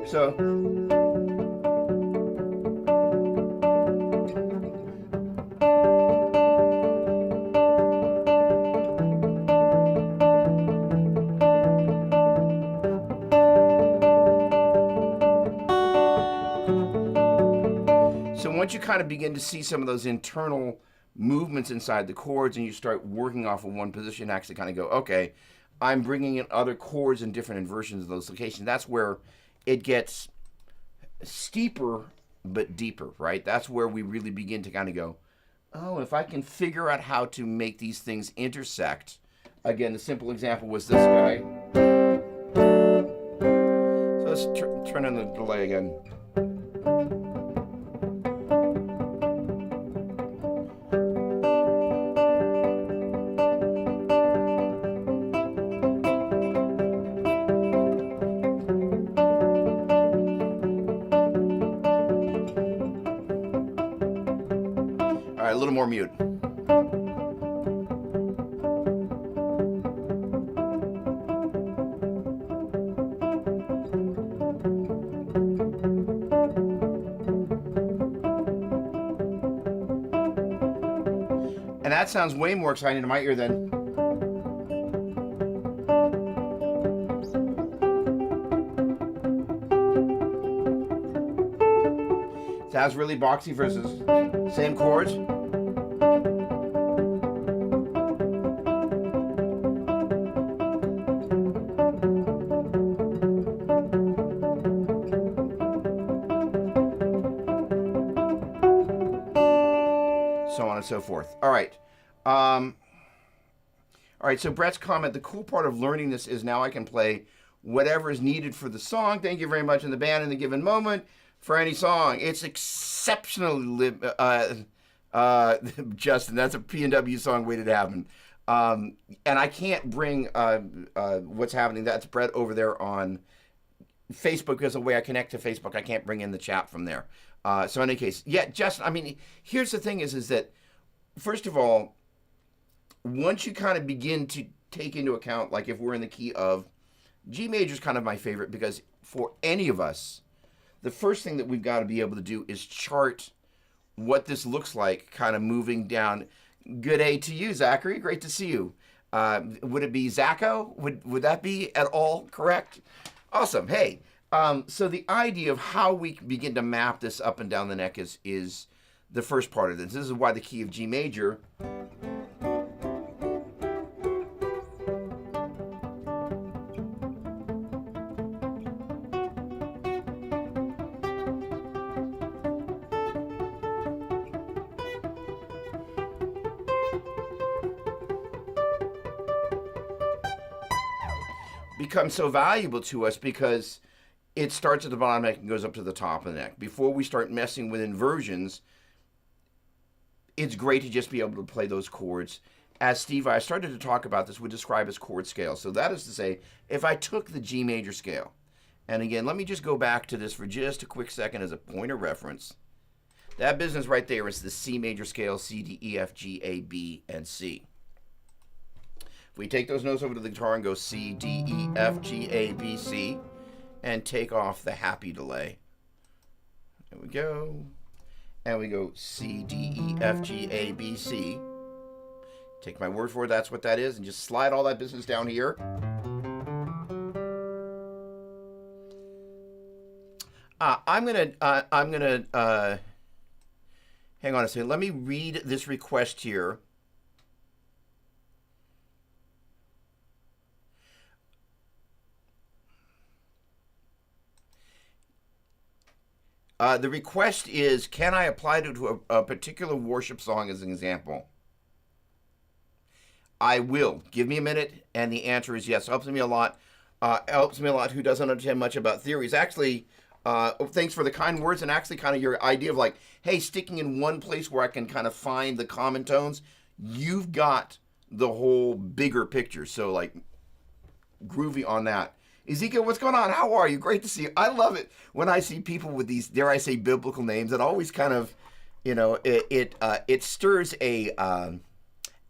So once you kind of begin to see some of those internal movements inside the chords and you start working off of one position, actually kind of go, okay, I'm bringing in other chords and different inversions of those locations. That's where it gets steeper but deeper, right? That's where we really begin to kind of go, oh, if I can figure out how to make these things intersect. Again, the simple example was this guy. So let's turn on the delay again. All right, a little more mute. And that sounds way more exciting to my ear than. Sounds really boxy versus same chords. So on and so forth. All right. All right, so Brett's comment, the cool part of learning this is now I can play whatever is needed for the song. Thank you very much in the band in the given moment for any song. It's exceptionally, Justin, that's a P&W song waited to happen. And I can't bring what's happening, that's Brett over there on Facebook, because the way I connect to Facebook, I can't bring in the chat from there. So in any case, yeah, Justin, I mean, here's the thing is that, first of all, once you kind of begin to take into account, like if we're in the key of G major is kind of my favorite, because for any of us, the first thing that we've got to be able to do is chart what this looks like kind of moving down. Good day to you, Zachary. Great to see you. Would it be Zacho? Would that be at all correct? Awesome. Hey, so the idea of how we begin to map this up and down the neck is the first part of this. This is why the key of G major becomes so valuable to us, because it starts at the bottom of the neck and goes up to the top of the neck. Before we start messing with inversions, it's great to just be able to play those chords. As Steve, I started to talk about this, would describe as chord scale. So that is to say, if I took the G major scale, and again, let me just go back to this for just a quick second as a point of reference. That business right there is the C major scale, C, D, E, F, G, A, B, and C. If we take those notes over to the guitar and go C, D, E, F, G, A, B, C, and take off the happy delay. There we go. And we go C, D, E, F, G, A, B, C. Take my word for it, that's what that is, and just slide all that business down here. I'm gonna hang on a second. Let me read this request here. The request is, can I apply it to a particular worship song as an example? I will. Give me a minute, and the answer is yes. Helps me a lot. Helps me a lot who doesn't understand much about theories. Actually, Thanks for the kind words and actually kind of your idea of like, hey, sticking in one place where I can kind of find the common tones. You've got the whole bigger picture. So like groovy on that. Ezekiel, what's going on? How are you? Great to see you. I love it when I see people with these, dare I say, biblical names. It always kind of, it stirs a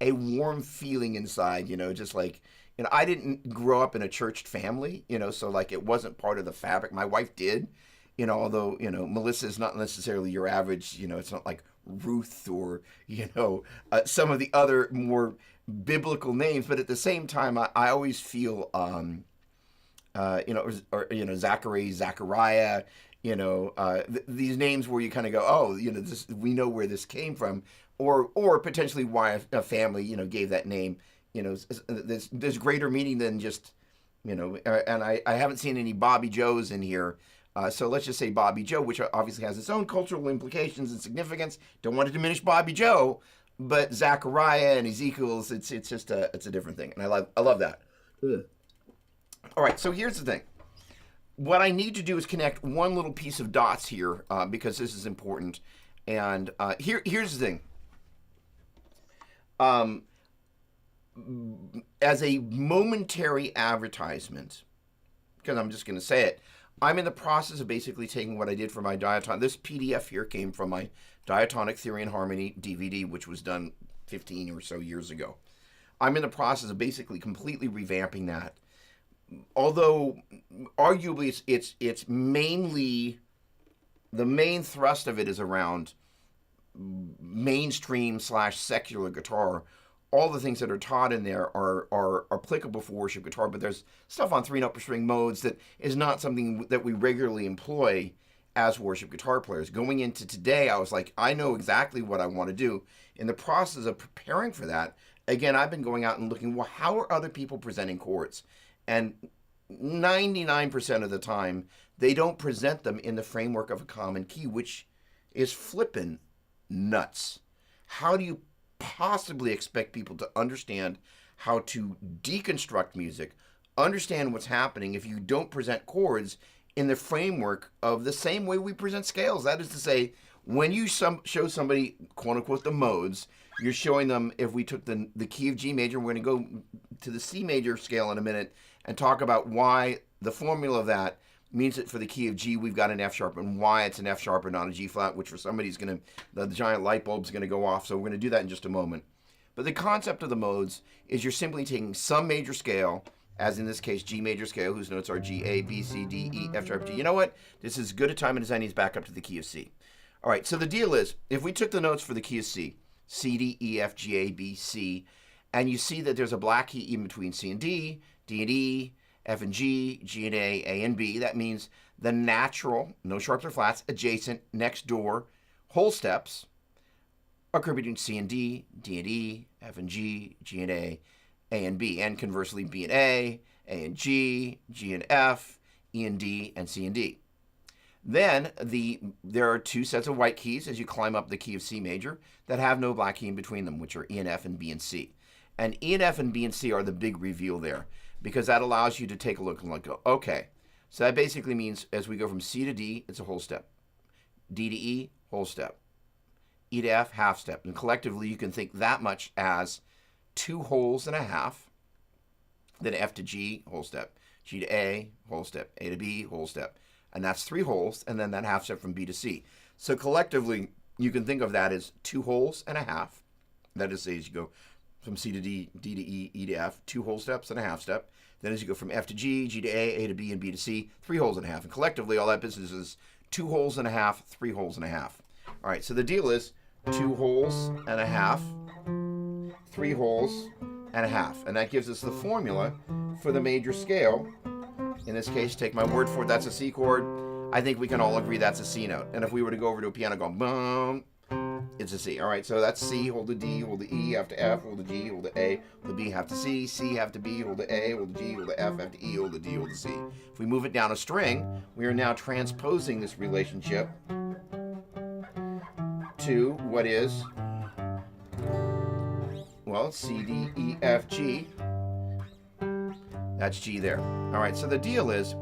warm feeling inside. Just like, I didn't grow up in a church family. So like it wasn't part of the fabric. My wife did. Although Melissa is not necessarily your average. It's not like Ruth or some of the other more biblical names. But at the same time, I always feel. Zachary, Zachariah, these names where you kind of go, oh, we know where this came from, or potentially why a family, gave that name. There's greater meaning than just, and I haven't seen any Bobby Joes in here. So let's just say Bobby Joe, which obviously has its own cultural implications and significance. Don't want to diminish Bobby Joe, but Zachariah and Ezekiel's, it's just it's a different thing, and I love that. Ugh. All right, so here's the thing. What I need to do is connect one little piece of dots here because this is important. And here's the thing. As a momentary advertisement, because I'm just going to say it, I'm in the process of basically taking what I did for my diatonic. This PDF here came from my Diatonic Theory and Harmony DVD, which was done 15 or so years ago. I'm in the process of basically completely revamping that. Although arguably it's mainly the main thrust of it is around mainstream / secular guitar. All the things that are taught in there are applicable for worship guitar, but there's stuff on 3-note per string modes that is not something that we regularly employ as worship guitar players. Going into today, I was like, I know exactly what I want to do. In the process of preparing for that, again, I've been going out and looking, well, how are other people presenting chords? And 99% of the time, they don't present them in the framework of a common key, which is flippin' nuts. How do you possibly expect people to understand how to deconstruct music, understand what's happening if you don't present chords in the framework of the same way we present scales? That is to say, when you show somebody, quote unquote, the modes, you're showing them, if we took the key of G major, we're going to go to the C major scale in a minute and talk about why the formula of that means that for the key of G, we've got an F sharp, and why it's an F sharp and not a G flat, which for somebody's going to, the giant light bulb's going to go off. So we're going to do that in just a moment. But the concept of the modes is you're simply taking some major scale, as in this case, G major scale, whose notes are G, A, B, C, D, E, F sharp, G. You know what? This is as good a time as any is back up to the key of C. All right, so the deal is, if we took the notes for the key of C, C, D, E, F, G, A, B, C, and you see that there's a black key in between C and D and E, F and G, G and A and B. That means the natural, no sharps or flats, adjacent, next door, whole steps occur between C and D and E, F and G, G and A and B. And conversely, B and A and G, G and F, E and D, and C and D. Then there are two sets of white keys as you climb up the key of C major that have no black key in between them, which are E and F and B and C. And E and F and B and C are the big reveal there, because that allows you to take a look and go, okay, so that basically means as we go from C to D, it's a whole step. D to E, whole step. E to F, half step. And collectively, you can think that much as 2 wholes and a half. Then F to G, whole step. G to A, whole step. A to B, whole step. And that's 3 wholes, and then that half step from B to C. So collectively, you can think of that as 2 wholes and a half. That is, as you go from C to D, D to E, E to F, 2 whole steps and a half step. Then as you go from F to G, G to A to B, and B to C, 3 holes and a half. And collectively, all that business is 2 holes and a half, 3 holes and a half. All right, so the deal is 2 holes and a half, 3 holes and a half. And that gives us the formula for the major scale. In this case, take my word for it, that's a C chord. I think we can all agree that's a C note. And if we were to go over to a piano, go boom, it's a C. All right, so that's C, hold the D, hold the E, half to F, hold the G, hold the A, hold the B, half to C, C, half to B, hold the A, hold the G, hold the F, half to E, hold the D, hold the C. If we move it down a string, we are now transposing this relationship to what is, well, C, D, E, F, G. That's G there. All right, so the deal is,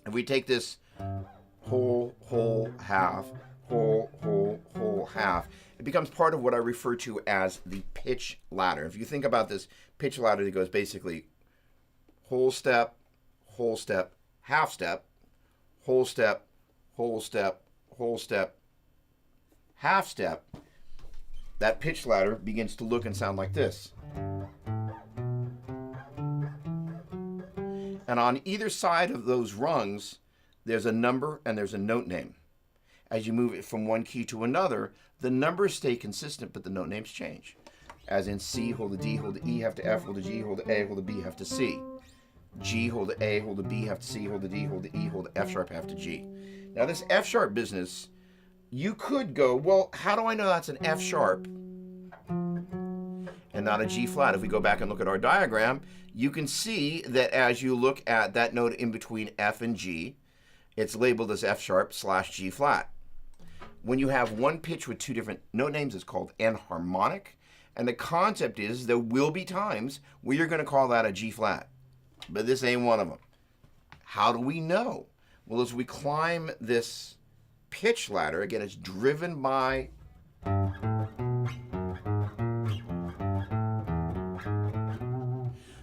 if we take this whole, whole, half, whole, whole, whole, half. It becomes part of what I refer to as the pitch ladder. If you think about this pitch ladder, it goes basically whole step, half step, whole step, whole step, whole step, half step. That pitch ladder begins to look and sound like this. And on either side of those rungs, there's a number and there's a note name. As you move it from one key to another, the numbers stay consistent, but the note names change. As in C, hold the D, hold the E, half to F, hold the G, hold the A, hold the B, half to C. G, hold the A, hold the B, half to C, hold the D, hold the E, hold the F sharp, half to G. Now this F sharp business, you could go, well, how do I know that's an F sharp and not a G flat? If we go back and look at our diagram, you can see that as you look at that note in between F and G, it's labeled as F sharp / G flat. When you have one pitch with two different note names, it's called enharmonic. And the concept is there will be times where you're going to call that a G flat. But this ain't one of them. How do we know? Well, as we climb this pitch ladder, again, it's driven by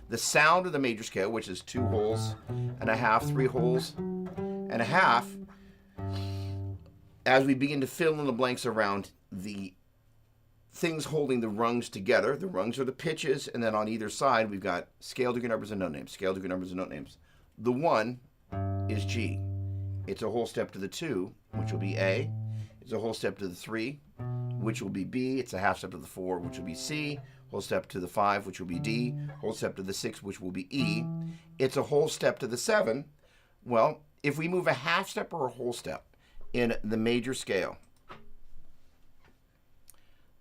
the sound of the major scale, which is 2 holes and a half, 3 holes and a half. As we begin to fill in the blanks around the things holding the rungs together, the rungs are the pitches, and then on either side we've got scale degree numbers and note names, scale degree numbers and note names. The 1 is G. It's a whole step to the 2, which will be A. It's a whole step to the 3, which will be B. It's a half step to the 4, which will be C. Whole step to the 5, which will be D. Whole step to the 6, which will be E. It's a whole step to the 7. Well, if we move a half step or a whole step in the major scale,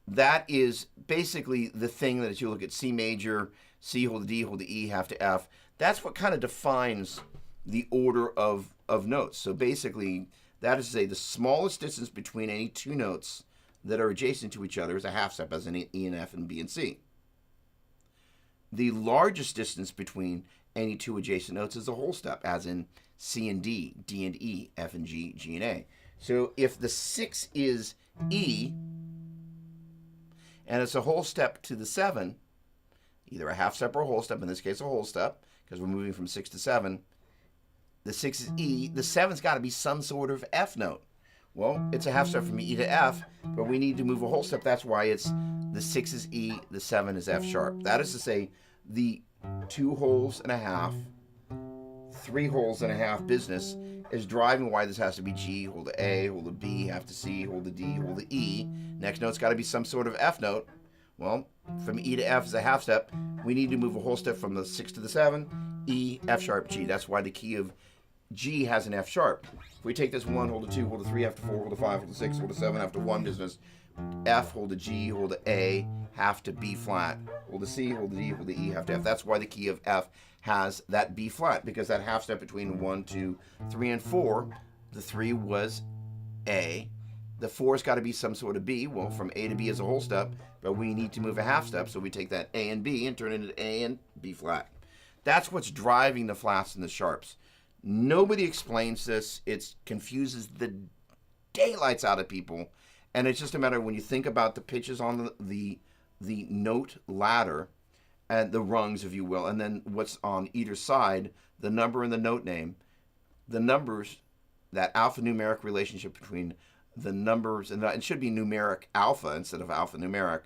that is basically the thing that as you look at C major, C, hold the D, hold the E, half to F, that's what kind of defines the order of notes. So basically, that is to say the smallest distance between any two notes that are adjacent to each other is a half step, as in E and F and B and C. The largest distance between any two adjacent notes is a whole step, as in C and D, D and E, F and G, G and A. So if the 6 is E, and it's a whole step to the 7, either a half step or a whole step, in this case a whole step, because we're moving from 6 to 7, the 6 is E, the 7's got to be some sort of F note. Well, it's a half step from E to F, but we need to move a whole step. That's why it's the 6 is E, the 7 is F sharp. That is to say, the 2 holes and a half, 3 holes and a half business is driving why this has to be G, hold the A, hold the B, half to C, hold the D, hold the E. Next note's got to be some sort of F note. Well, from E to F is a half step. We need to move a whole step from the 6 to the 7, E, F sharp, G. That's why the key of G has an F sharp. If we take this 1, hold the 2, hold the 3, half to 4, hold the 5, hold the 6, hold the 7, half to 1 business, F, hold the G, hold the A, half to B flat, hold the C, hold the D, hold the E, half to F. That's why the key of F has that B flat, because that half step between 1, 2, 3, and 4, the 3 was A. The 4's got to be some sort of B. Well, from A to B is a whole step, but we need to move a half step, so we take that A and B and turn it into A and B flat. That's what's driving the flats and the sharps. Nobody explains this. It confuses the daylights out of people, and it's just a matter of when you think about the pitches on the note ladder, and the rungs, if you will, and then what's on either side, the number and the note name, the numbers, that alphanumeric relationship between the numbers, and it should be numeric alpha instead of alphanumeric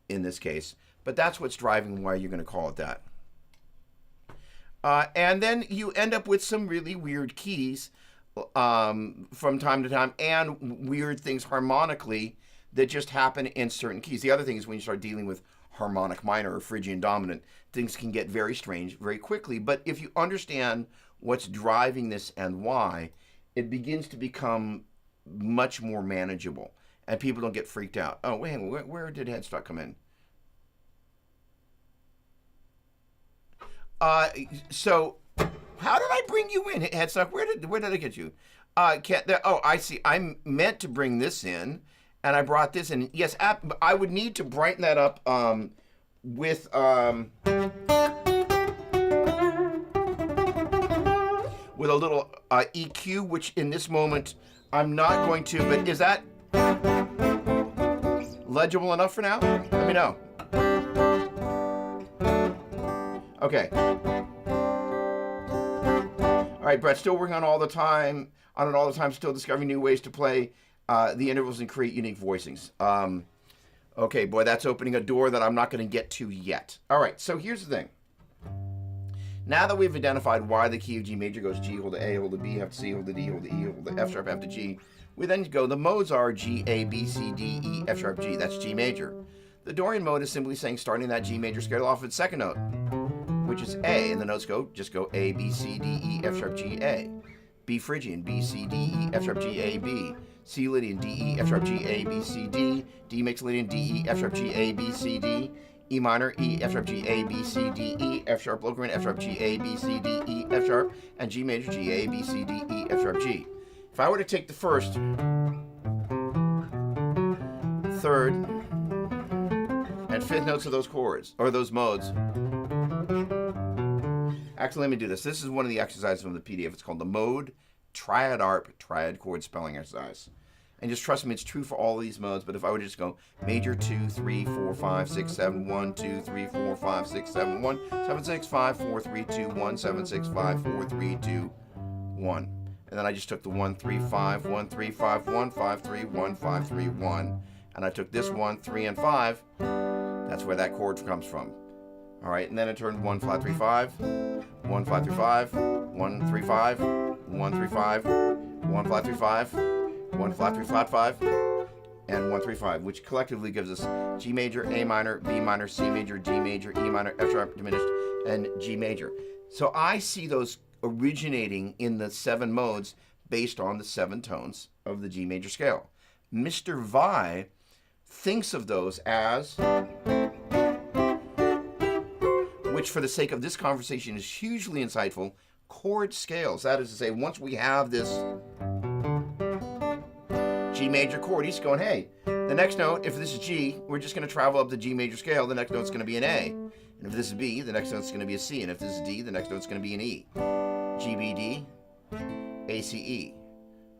in this case, but that's what's driving why you're going to call it that. And then you end up with some really weird keys from time to time, and weird things harmonically that just happen in certain keys. The other thing is when you start dealing with harmonic minor or Phrygian dominant, things can get very strange very quickly. But if you understand what's driving this and why, it begins to become much more manageable, and people don't get freaked out. Oh, wait, where did headstock come in? So how did I bring you in, headstock? Where did I get you? Oh, I see. I meant to bring this in, and I brought this in. Yes, I would need to brighten that up with with a little EQ, which in this moment I'm not going to, but is that legible enough for now? Let me know. Okay. All right, Brett, still working on it all the time, still discovering new ways to play the intervals and create unique voicings. Okay, boy, that's opening a door that I'm not going to get to yet. All right, so here's the thing. Now that we've identified why the key of G major goes G, hold the A, hold the B, have to C, hold the D, hold the E, hold the F sharp, F to G, we then go, the modes are G, A, B, C, D, E, F sharp, G. That's G major. The Dorian mode is simply saying starting that G major scale off its second note, which is A, and the notes just go A, B, C, D, E, F sharp, G, A. B Phrygian, B, C, D, E, F sharp, G, A, B. C Lydian, D, E, F sharp, G, A, B, C, D. D mixed Lydian, D, E, F sharp, G, A, B, C, D. E minor, E, F sharp, G, A, B, C, D, E, F sharp, Locrian, F sharp, G, A, B, C, D, E, F sharp, and G major, G, A, B, C, D, E, F sharp, G. If I were to take the first, third, and fifth notes of those chords, or those modes. Actually, let me do this. This is one of the exercises from the PDF. It's called the Mode Triad ARP Triad Chord Spelling Exercise. And just trust me, it's true for all of these modes, but if I would just go major 2, 3, 4, 5, 6, 7, 1, 2, 3, 4, 5, 6, 7, 1, 7, 6, 5, 4, 3, 2, 1, 7, 6, 5, 4, 3, 2, 1. And then I just took the 1, 3, 5, 1, 3, 5, 1, 5, 3, 1, 5, 3, 1. And I took this 1, 3, and 5. That's where that chord comes from. All right, and then I turned 1, flat, 3, 5, 1, flat, 3, 5, 1, 3, 5, 1, 3, 5, 1, flat, 3, 5, 1, flat, 3, flat, 5, and 1, 3, 5, which collectively gives us G major, A minor, B minor, C major, D major, E minor, F sharp diminished, and G major. So I see those originating in the 7 modes based on the 7 tones of the G major scale. Mr. Vi thinks of those as, which for the sake of this conversation is hugely insightful, chord scales. That is to say, once we have this G major chord, he's going, hey, the next note, if this is G, we're just going to travel up the G major scale, the next note's going to be an A. And if this is B, the next note's going to be a C. And if this is D, the next note's going to be an E. G, B, D, A, C, E,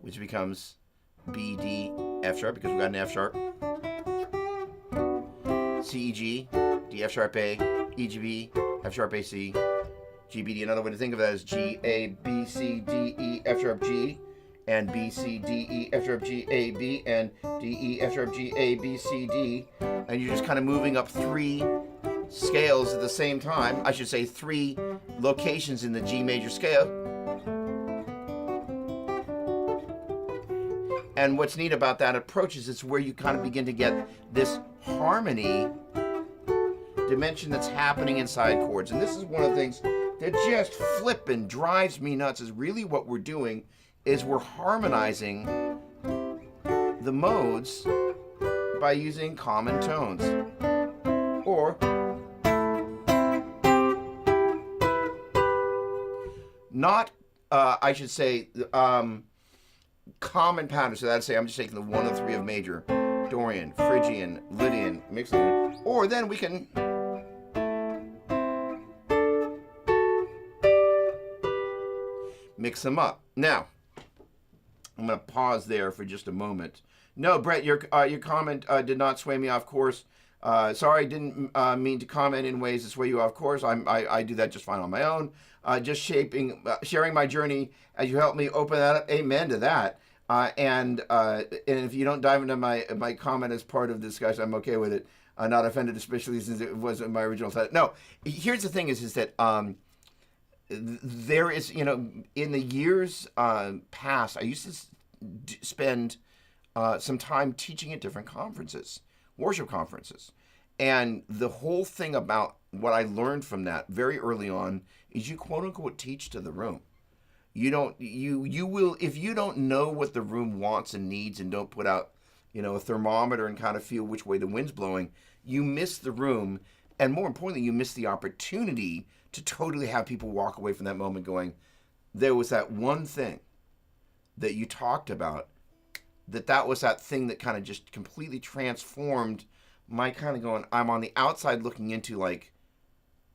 which becomes B, D, F sharp, because we got an F sharp. C, E, G, D, F sharp, A, E, G, B, F sharp, A, C, G, B, D. Another way to think of that is G, A, B, C, D, E, F sharp, G, and B, C, D, E, F sharp, G, A, B, and D, E, F sharp, G, A, B, C, D. And you're just kind of moving up 3 scales at the same time. I should say 3 locations in the G major scale. And what's neat about that approach is it's where you kind of begin to get this harmony dimension that's happening inside chords. And this is one of the things that just flippin' drives me nuts, is really what we're doing is we're harmonizing the modes by using common tones. Or not, I should say, common patterns. So that'd say I'm just taking the 1 and 3 of major, Dorian, Phrygian, Lydian, mixed Lydian, or then we can mix them up. Now, I'm going to pause there for just a moment. No, Brett, your comment did not sway me off course. Sorry, I didn't mean to comment in ways that sway you off course. I do that just fine on my own. Just sharing my journey as you help me open that up. Amen to that. And if you don't dive into my comment as part of the discussion, I'm okay with it. Not offended, especially since it wasn't my original title. No, here's the thing: is that there is, in the years past, I used to spend some time teaching at different conferences, worship conferences. And the whole thing about what I learned from that very early on is you quote unquote teach to the room. You will, if you don't know what the room wants and needs and don't put out, a thermometer and kind of feel which way the wind's blowing, you miss the room. And more importantly, you miss the opportunity to totally have people walk away from that moment going, there was that one thing that you talked about, that was that thing that kind of just completely transformed my kind of going, I'm on the outside looking into like,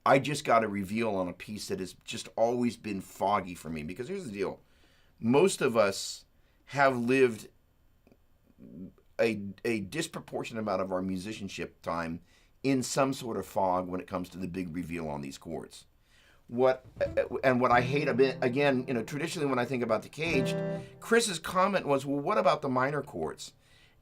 I just got a reveal on a piece that has just always been foggy for me. Because here's the deal. Most of us have lived a disproportionate amount of our musicianship time in some sort of fog when it comes to the big reveal on these chords. What I hate a bit, again, traditionally when I think about the caged, Chris's comment was, well, what about the minor chords?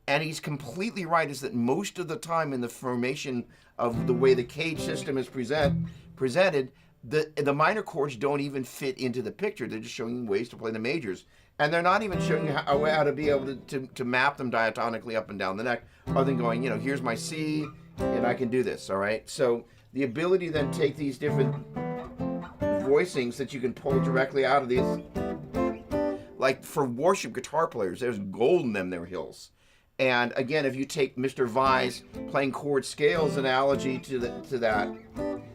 And he's completely right, is that most of the time in the formation of the way the cage system is presented, the minor chords don't even fit into the picture. They're just showing you ways to play the majors. And they're not even showing you how to be able to map them diatonically up and down the neck, other than going, here's my C, and I can do this, all right? So the ability to then take these different voicings that you can pull directly out of these, like for worship guitar players, there's gold in them, their hills. And again, if you take Mr. Vai's playing chord scales analogy to that,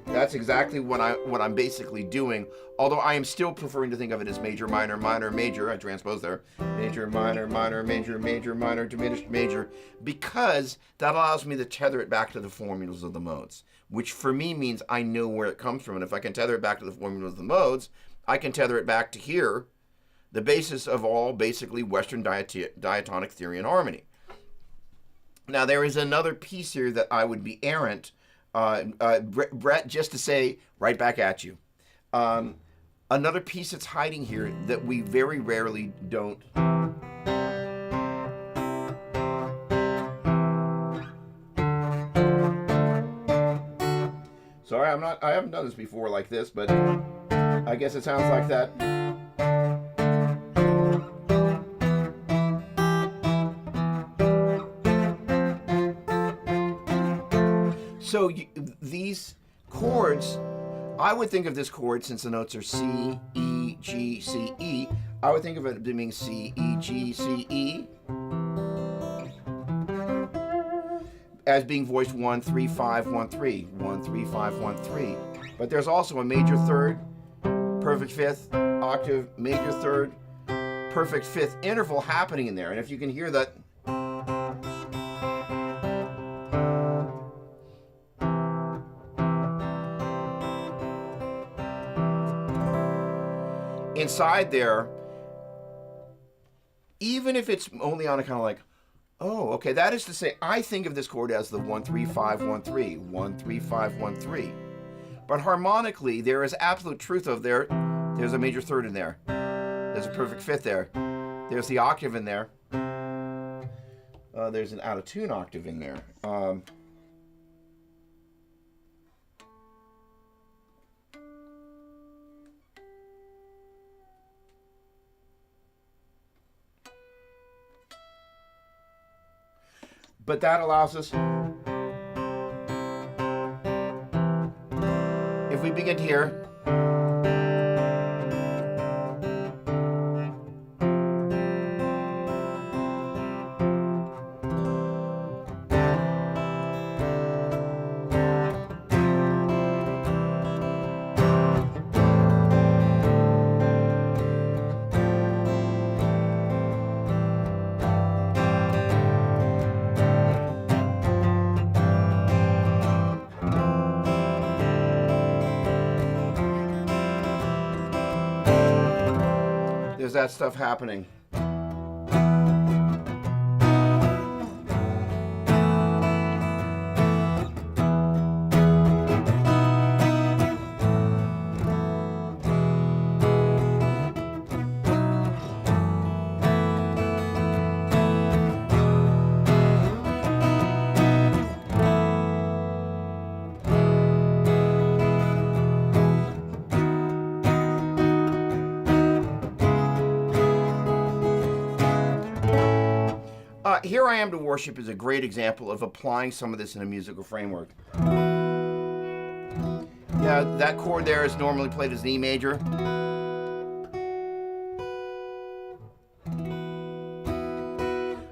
that's exactly what I'm basically doing. Although I am still preferring to think of it as major, minor, minor, major. I transpose there. Major, minor, minor, major, major, minor, diminished major, because that allows me to tether it back to the formulas of the modes, which for me means I know where it comes from. And if I can tether it back to the formulas of the modes, I can tether it back to here, the basis of all basically Western diatonic theory and harmony. Now, there is another piece here that I would be errant, Brett, just to say, right back at you. Another piece that's hiding here that we very rarely don't. Sorry, I haven't done this before like this, but I guess it sounds like that. So these chords, I would think of this chord, since the notes are C, E, G, C, E, I would think of it being C, E, G, C, E, as being voiced 1, 3, 5, 1, 3, 1, 3, 5, 1, 3. But there's also a major third, perfect fifth, octave, major third, perfect fifth interval happening in there. And if you can hear that, inside there, even if it's only on a kind of like, oh, okay, that is to say, I think of this chord as the 1, 3, 5, 1, 3, 1, 3, 5, 1, 3. But harmonically, there is absolute truth of there's a major third in there. There's a perfect fifth there. There's the octave in there. There's an out of tune octave in there. But that allows us, if we begin here, there's that stuff happening. Here I Am to Worship is a great example of applying some of this in a musical framework. Now, that chord there is normally played as an E major.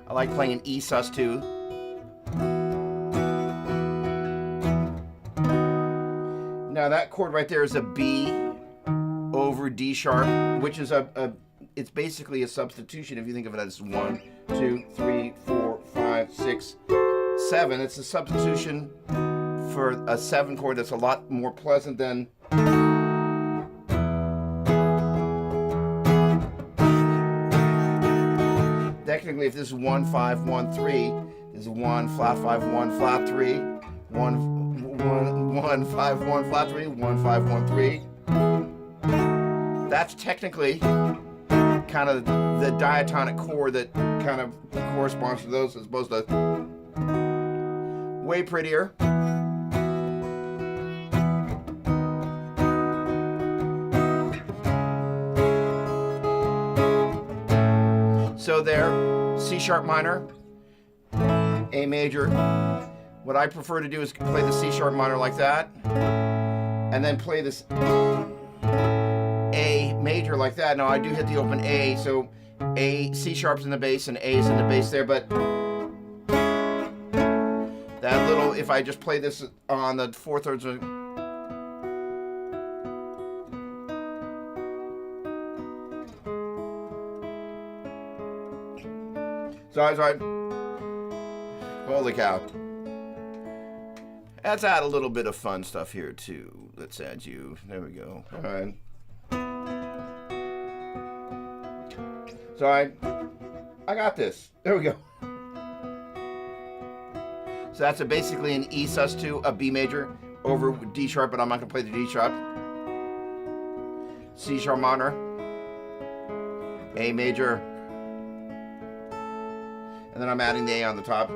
I like playing an E sus2. Now, that chord right there is a B over D sharp, which is it's basically a substitution if you think of it as 1, 2, 3, 4, 5, 6, 7. It's a substitution for a 7 chord that's a lot more pleasant than technically if this is 1 5 1 3, this is 1 flat 5 1 flat 3, 1 5 1 flat 3, 1 5 1 3. That's technically kind of the diatonic chord that kind of corresponds to those, as opposed to way prettier. So there, C sharp minor, A major. What I prefer to do is play the C sharp minor like that, and then play this A major like that. Now I do hit the open A, so A, C sharp's in the bass and A's in the bass there, but that little, if I just play this on the 4/3, sorry. Holy cow. Let's add a little bit of fun stuff here too. Let's add you. There we go. All right. Sorry. I got this. There we go. So that's basically an E sus2, a B major over D sharp, but I'm not going to play the D sharp. C sharp minor, A major, and then I'm adding the A on the top.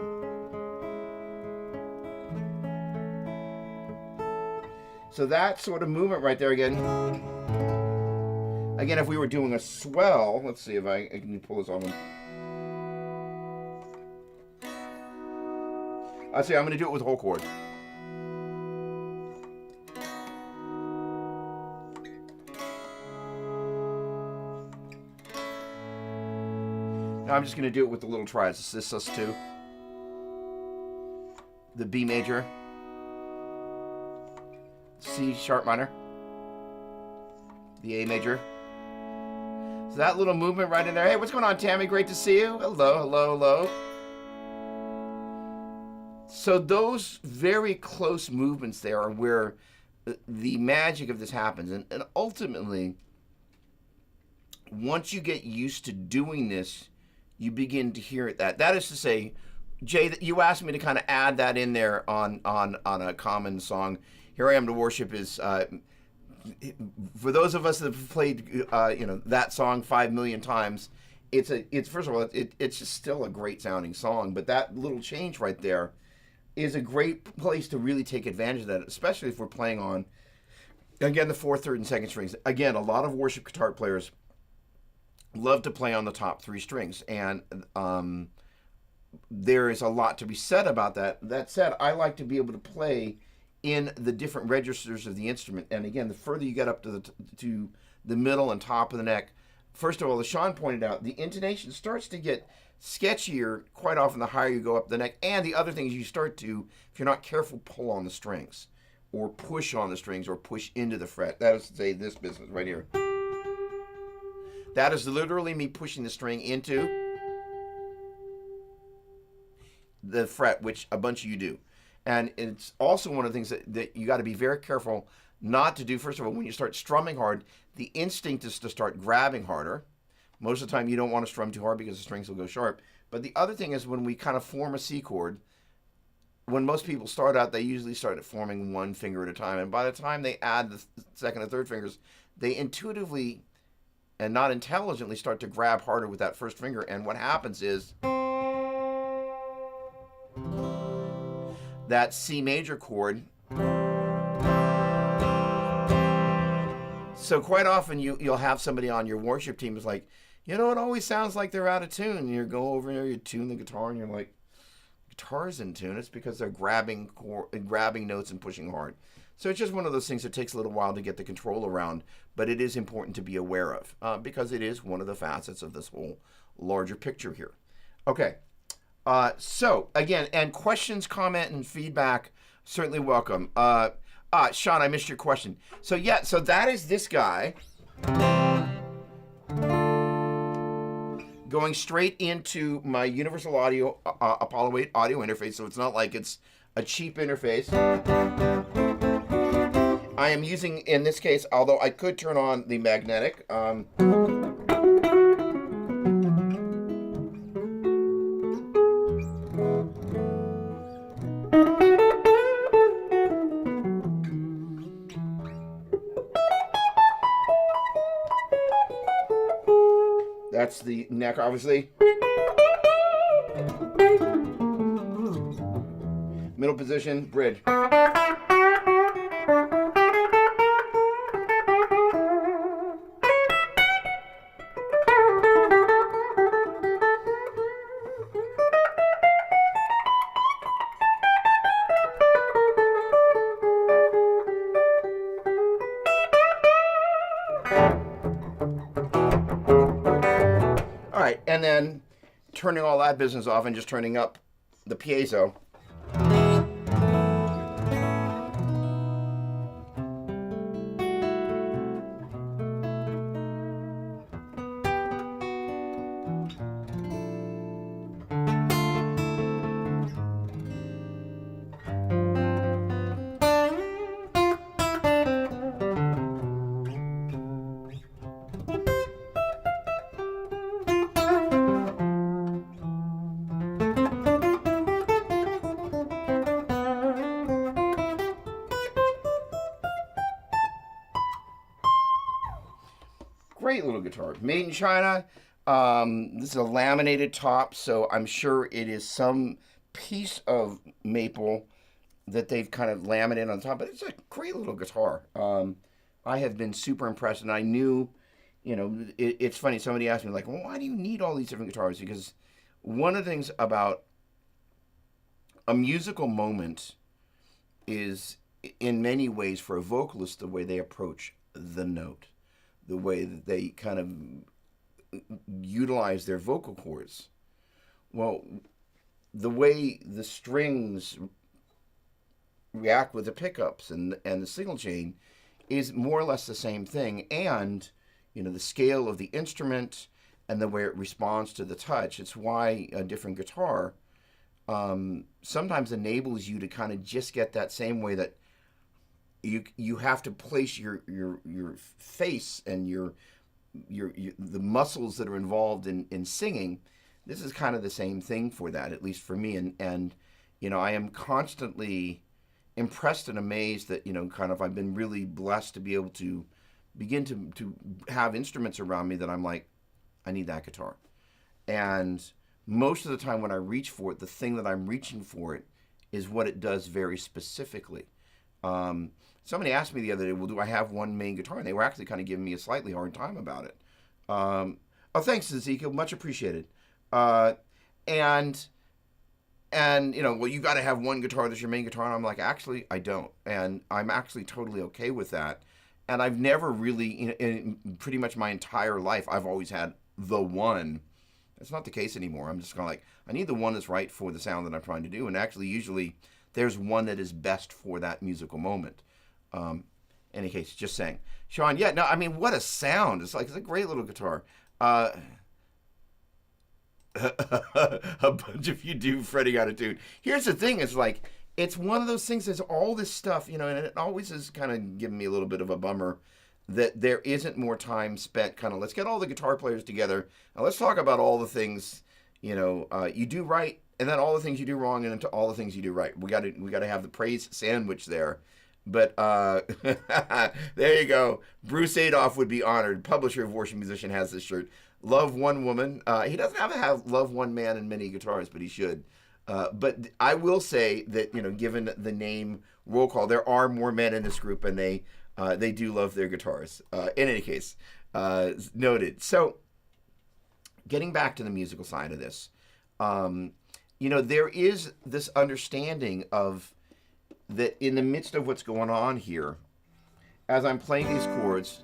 So that sort of movement right there again. Again, if we were doing a swell, let's see if I can pull this off. I say I'm going to do it with the whole chord. Now I'm just going to do it with the little triads. This is sus2, the B major, C sharp minor, the A major. So that little movement right in there. Hey, what's going on, Tammy? Great to see you. Hello, hello, hello. So those very close movements there are where the magic of this happens. And ultimately, once you get used to doing this, you begin to hear it. That is to say, Jay, that you asked me to kind of add that in there on a common song. Here I Am to Worship is, for those of us that have played that song 5 million times, it's first of all, it's just still a great sounding song. But that little change right there is a great place to really take advantage of that, especially if we're playing on, again, the 4th, 3rd, and 2nd strings. Again, a lot of worship guitar players love to play on the top 3 strings, and there is a lot to be said about that. That said, I like to be able to play in the different registers of the instrument, and again, the further you get up to the middle and top of the neck, first of all, as Sean pointed out, the intonation starts to get sketchier quite often the higher you go up the neck. And the other thing is you start to, if you're not careful, pull on the strings or push on the strings or push into the fret. That is to say this business right here. That is literally me pushing the string into the fret, which a bunch of you do. And it's also one of the things that you got to be very careful not to do. First of all, when you start strumming hard, the instinct is to start grabbing harder. Most of the time you don't want to strum too hard because the strings will go sharp. But the other thing is when we kind of form a C chord, when most people start out, they usually start at forming one finger at a time. And by the time they add the second and third fingers, they intuitively and not intelligently start to grab harder with that first finger. And what happens is that C major chord. So quite often you'll have somebody on your worship team who's like, it always sounds like they're out of tune. And you go over there, you tune the guitar, and you're like, guitar's in tune. It's because they're grabbing notes and pushing hard. So it's just one of those things that takes a little while to get the control around, but it is important to be aware of because it is one of the facets of this whole larger picture here. Okay, so again, and questions, comment, and feedback, certainly welcome. Sean, I missed your question. So yeah, so that is this guy going straight into my Universal Audio Apollo 8 audio interface. So it's not like it's a cheap interface. I am using, in this case, although I could turn on the magnetic. That's the neck, obviously. Middle position, bridge. All right, and then turning all that business off and just turning up the piezo. Great little guitar. Made in China. This is a laminated top, so I'm sure it is some piece of maple that they've kind of laminated on top. But it's a great little guitar. I have been super impressed, and I knew, you know, it's funny. Somebody asked me, like, well, why do you need all these different guitars? Because one of the things about a musical moment is, in many ways, for a vocalist, the way they approach the note. The way that they kind of utilize their vocal cords. Well, the way the strings react with the pickups and the signal chain is more or less the same thing. And, you know, the scale of the instrument and the way it responds to the touch. It's why a different guitar sometimes enables you to kind of just get that same way that you have to place your face and your the muscles that are involved in singing. This is kind of the same thing for that, at least for me. And you know, I am constantly impressed and amazed that, you know, kind of I've been really blessed to be able to begin to have instruments around me that I'm like, I need that guitar. And most of the time when I reach for it, the thing that I'm reaching for it is what it does very specifically. Somebody asked me the other day, well, do I have one main guitar? And they were actually kind of giving me a slightly hard time about it. Oh, thanks, Ezekiel. Much appreciated. And you know, well, you got to have one guitar that's your main guitar. And I'm like, actually, I don't. And I'm actually totally okay with that. And I've never really, in pretty much my entire life, I've always had the one. That's not the case anymore. I'm just kind of like, I need the one that's right for the sound that I'm trying to do. And actually, usually, there's one that is best for that musical moment. Any case, just saying. Sean, yeah, no, I mean, what a sound. It's a great little guitar. A bunch of you do fretting out of tune. Here's the thing, it's like, it's one of those things, there's all this stuff, you know, and it always is kind of giving me a little bit of a bummer that there isn't more time spent kind of, let's get all the guitar players together, and let's talk about all the things, you know, you do right, and then all the things you do wrong, and into all the things you do right. We got to have the praise sandwich there. But there you go. Bruce Adolph would be honored. Publisher of Worship Musician has this shirt. Love one woman. He doesn't have love one man and many guitars, but he should. But I will say that, you know, given the name roll call, there are more men in this group, and they do love their guitars. In any case, noted. So, getting back to the musical side of this, you know, there is this understanding of that in the midst of what's going on here, as I'm playing these chords,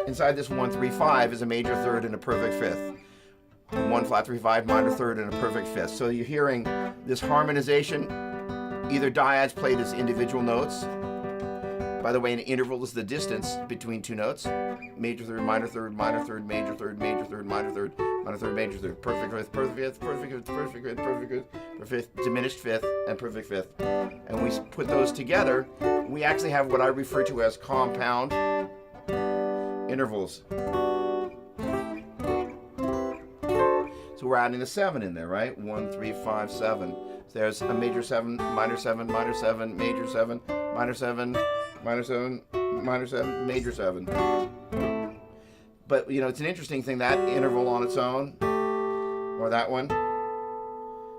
inside this 1-3-5 is a major third and a perfect fifth. 1-flat-3-5, minor third, and a perfect fifth. So you're hearing this harmonization, either dyads played as individual notes, By the way, an interval is the distance between two notes. Major third, minor third, minor third, major third, major third, minor third, minor third, major third, perfect fifth, perfect fifth, perfect fifth, perfect fifth, perfect fifth, perfect fifth, diminished fifth, and perfect fifth. And we put those together, we actually have what I refer to as compound intervals. So we're adding a 7 in there, right? 1, 3, 5, 7. So there's a major 7, minor 7, minor 7, major 7, minor 7, minor 7, minor 7, major 7. But, you know, it's an interesting thing, that interval on its own, or that one.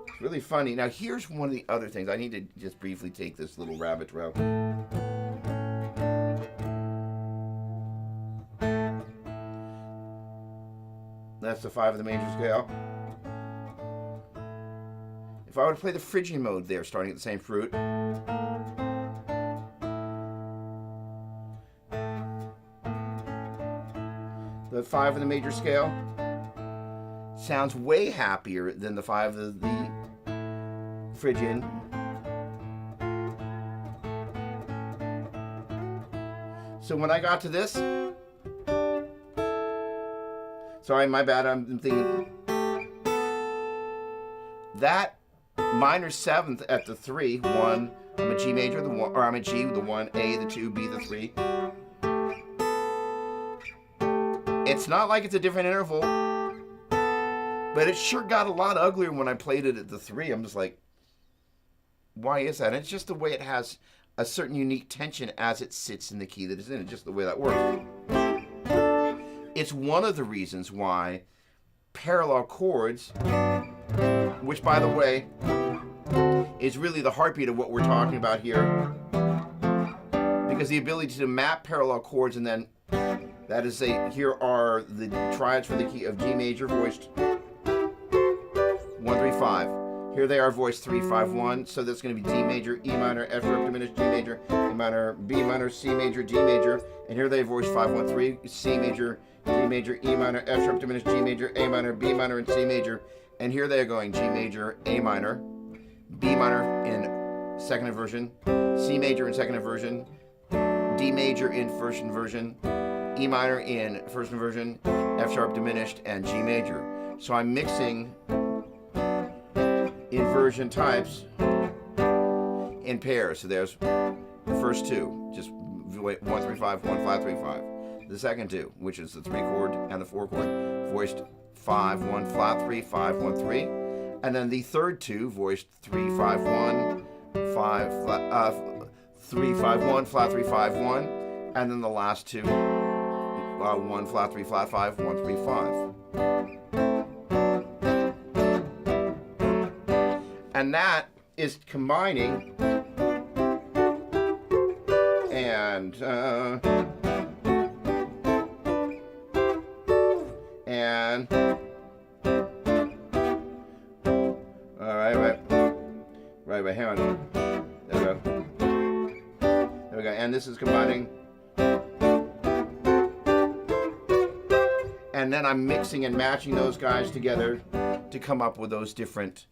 It's really funny. Now, here's one of the other things. I need to just briefly take this little rabbit trail. That's the 5 of the major scale. If I were to play the Phrygian mode there, starting at the same fruit, the 5 of the major scale sounds way happier than the 5 of the Phrygian. So when I got to this, sorry, my bad, I'm thinking that minor 7th at the 3, 1, I'm a G major, the 1, or I'm a G, the 1, A, the 2, B, the 3. It's not like it's a different interval, but it sure got a lot uglier when I played it at the 3. I'm just like, why is that? And it's just the way it has a certain unique tension as it sits in the key that it's in. It's just the way that works. It's one of the reasons why parallel chords, which, by the way, is really the heartbeat of what we're talking about here, because the ability to map parallel chords, and then that is here are the triads for the key of G major voiced 1, 3, 5. Here they are voiced 3, 5, 1. So that's going to be D major, E minor, F sharp diminished, G major, A minor, B minor, C major, D major. And here they voiced 5, 1, 3, C major, D major, E minor, F sharp diminished, G major, A minor, B minor, and C major. And here they are going G major, A minor, B minor in second inversion, C major in second inversion, D major in first inversion, E minor in first inversion, F sharp diminished, and G major. So I'm mixing inversion types in pairs. So there's the first two, just 1, 3, 5, 1, 5, 3, 5. The second two, which is the 3 chord and the 4 chord, voiced 5, 1, flat 3, 5, 1, 3. And then the third two, voiced 3, 5, 1, 5, flat, 3, 5, 1, flat 3, 5, 1. And then the last two, 1, flat 3, flat 5, 1, 3, 5. And that is combining and all right, hang on. There we go. There we go. And this is combining. And then I'm mixing and matching those guys together to come up with those different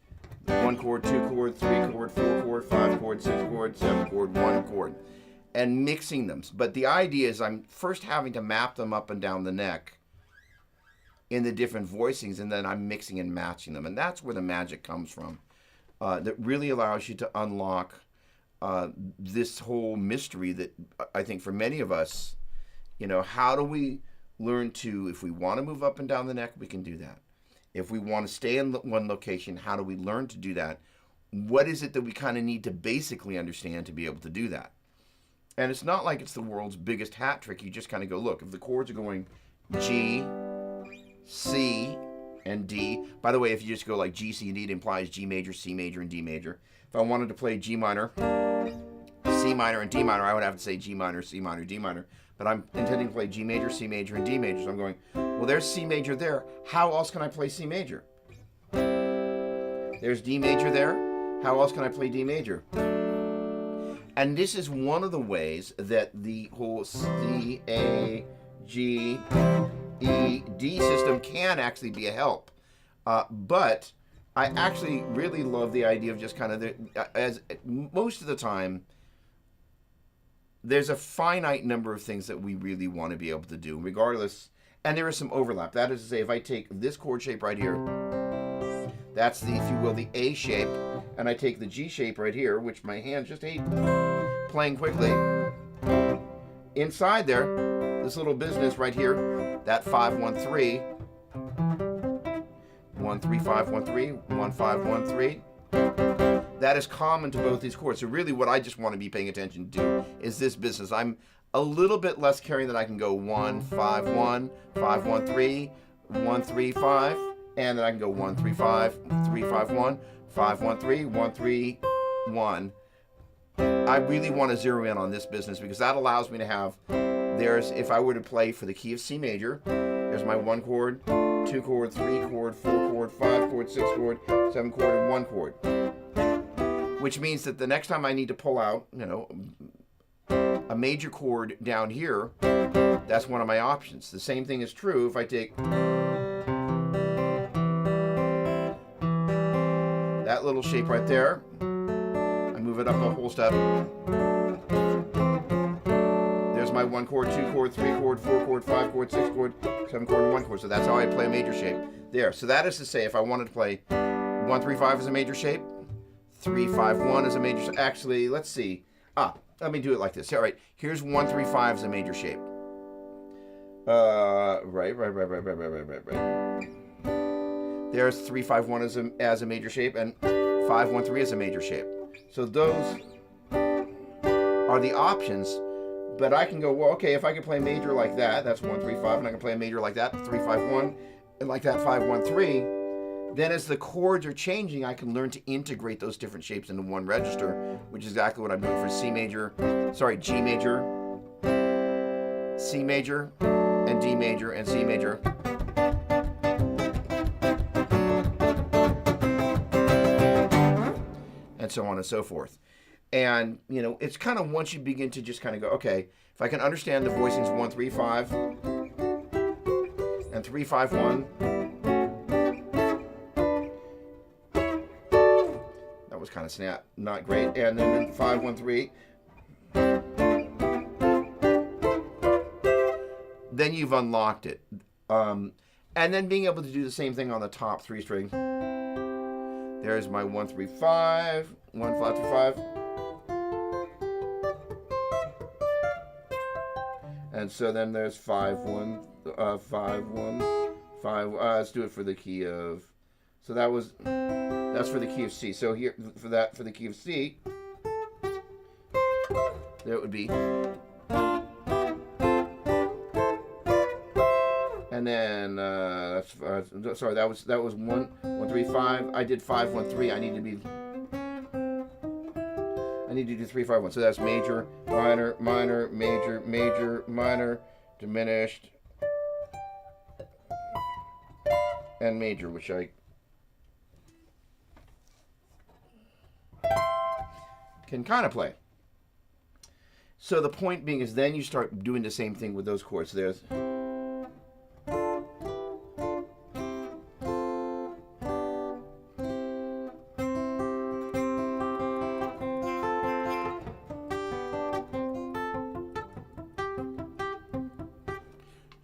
1 chord, 2 chord, 3 chord, 4 chord, 5 chord, 6 chord, 7 chord, 1 chord, and mixing them. But the idea is I'm first having to map them up and down the neck in the different voicings, and then I'm mixing and matching them. And that's where the magic comes from. That really allows you to unlock this whole mystery that I think for many of us, you know, how do we learn to, if we want to move up and down the neck, we can do that. If we want to stay in one location, how do we learn to do that? What is it that we kind of need to basically understand to be able to do that? And it's not like it's the world's biggest hat trick. You just kind of go, look, if the chords are going G, C, and D. By the way, if you just go like G, C, and D, it implies G major, C major, and D major. If I wanted to play G minor, C minor, and D minor, I would have to say G minor, C minor, D minor. But I'm intending to play G major, C major, and D major. So I'm going, well, there's C major there. How else can I play C major? There's D major there. How else can I play D major? And this is one of the ways that the whole C, A, G, E, D system can actually be a help. But I actually really love the idea of just kind of, as most of the time, there's a finite number of things that we really want to be able to do, regardless. And there is some overlap. That is to say, if I take this chord shape right here, that's the, if you will, the A shape, and I take the G shape right here, which my hands just hate playing quickly. Inside there, this little business right here, that 5-1-3, 1-3-5-1-3, 1-5-1-3. That is common to both these chords. So really what I just want to be paying attention to is this business. I'm a little bit less caring that I can go 1-5-1, 5-1-3, 1-3-5, and then I can go 1-3-5, 3-5-1, 5-1-3, 1-3-1. I really want to zero in on this business because that allows me to have, if I were to play for the key of C major, there's my 1 chord, 2 chord, 3 chord, 4 chord, 5 chord, 6 chord, 7 chord, and 1 chord. Which means that the next time I need to pull out, a major chord down here, that's one of my options. The same thing is true if I take that little shape right there, I move it up a whole step. There's my 1 chord, 2 chord, 3 chord, 4 chord, 5 chord, 6 chord, 7 chord, and 1 chord. So that's how I play a major shape there. So that is to say, if I wanted to play 1-3-5 as a major shape, 3-5-1 as a major shape. Actually, let's see. Let me do it like this. All right, here's 1-3-5 as a major shape. Right. There's 3-5-1 as a major shape, and 5-1-3 as a major shape. So those are the options. But I can go, well, okay, if I can play major like that, that's 1-3-5, and I can play a major like that, 3-5-1, and like that 5-1-3. Then as the chords are changing, I can learn to integrate those different shapes into one register, which is exactly what I'm doing for G major, C major, and D major, and C major. And so on and so forth. And, it's kind of once you begin to just kind of go, okay, if I can understand the voicings 1-3-5 and 3-5-1, was kind of not great, and then 5-1-3, then you've unlocked it, and then being able to do the same thing on the top 3 string. There's my 1-3-5, 1-5-2-5, and so then there's 5-1, 5-1, 5. Let's do it for the key of. So that's for the key of C. So here, for the key of C, there it would be. And then, sorry, that was 1-3-5. I did 5-1-3. I need to do 3-5-1. So that's major, minor, minor, major, major, minor, diminished, and major, which I can kind of play. So the point being is then you start doing the same thing with those chords. There's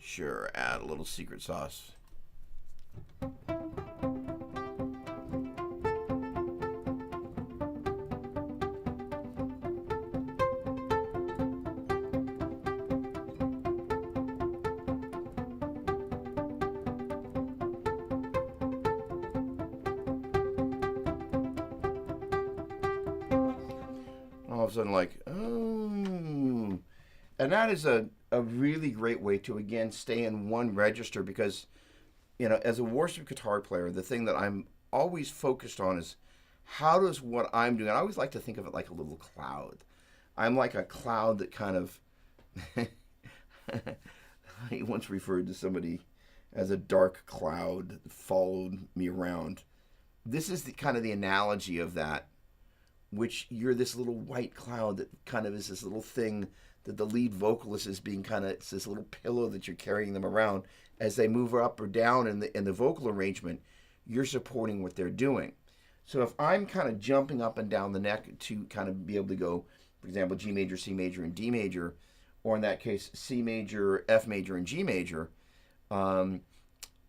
sure, add a little secret sauce. All of a sudden, like, oh. And that is a really great way to, again, stay in one register because, as a worship guitar player, the thing that I'm always focused on is how does what I'm doing, I always like to think of it like a little cloud. I'm like a cloud that kind of, I once referred to somebody as a dark cloud that followed me around. This is the kind of the analogy of that, which you're this little white cloud that kind of is this little thing that the lead vocalist is being kind of, it's this little pillow that you're carrying them around as they move up or down in the vocal arrangement. You're supporting what they're doing. So if I'm kind of jumping up and down the neck to kind of be able to go for example, G major, C major, and D major, or in that case, C major, F major, and G major,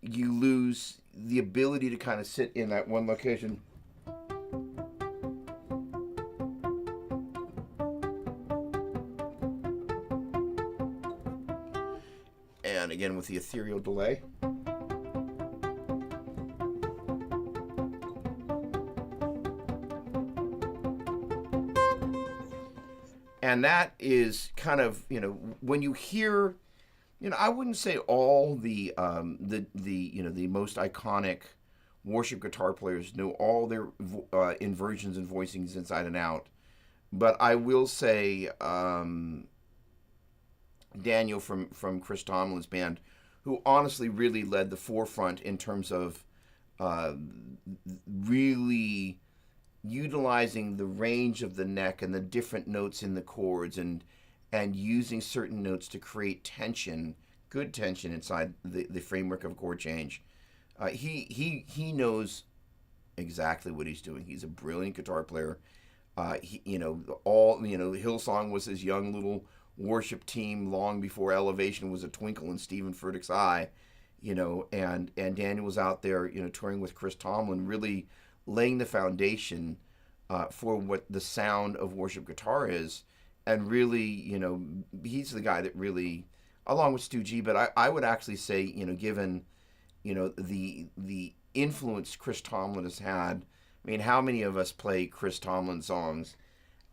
you lose the ability to kind of sit in that one location. And again, with the ethereal delay. And that is kind of, when you hear, I wouldn't say all the most iconic worship guitar players know all their inversions and voicings inside and out. But I will say Daniel from Chris Tomlin's band, who honestly really led the forefront in terms of really utilizing the range of the neck and the different notes in the chords, and using certain notes to create tension, good tension inside the framework of a chord change. He knows exactly what he's doing. He's a brilliant guitar player. Hillsong was his young little worship team long before Elevation was a twinkle in Stephen Furtick's eye, and Daniel was out there, touring with Chris Tomlin, really laying the foundation for what the sound of worship guitar is. And really, he's the guy that really, along with Stu G, but I would actually say, given, the influence Chris Tomlin has had. I mean, how many of us play Chris Tomlin songs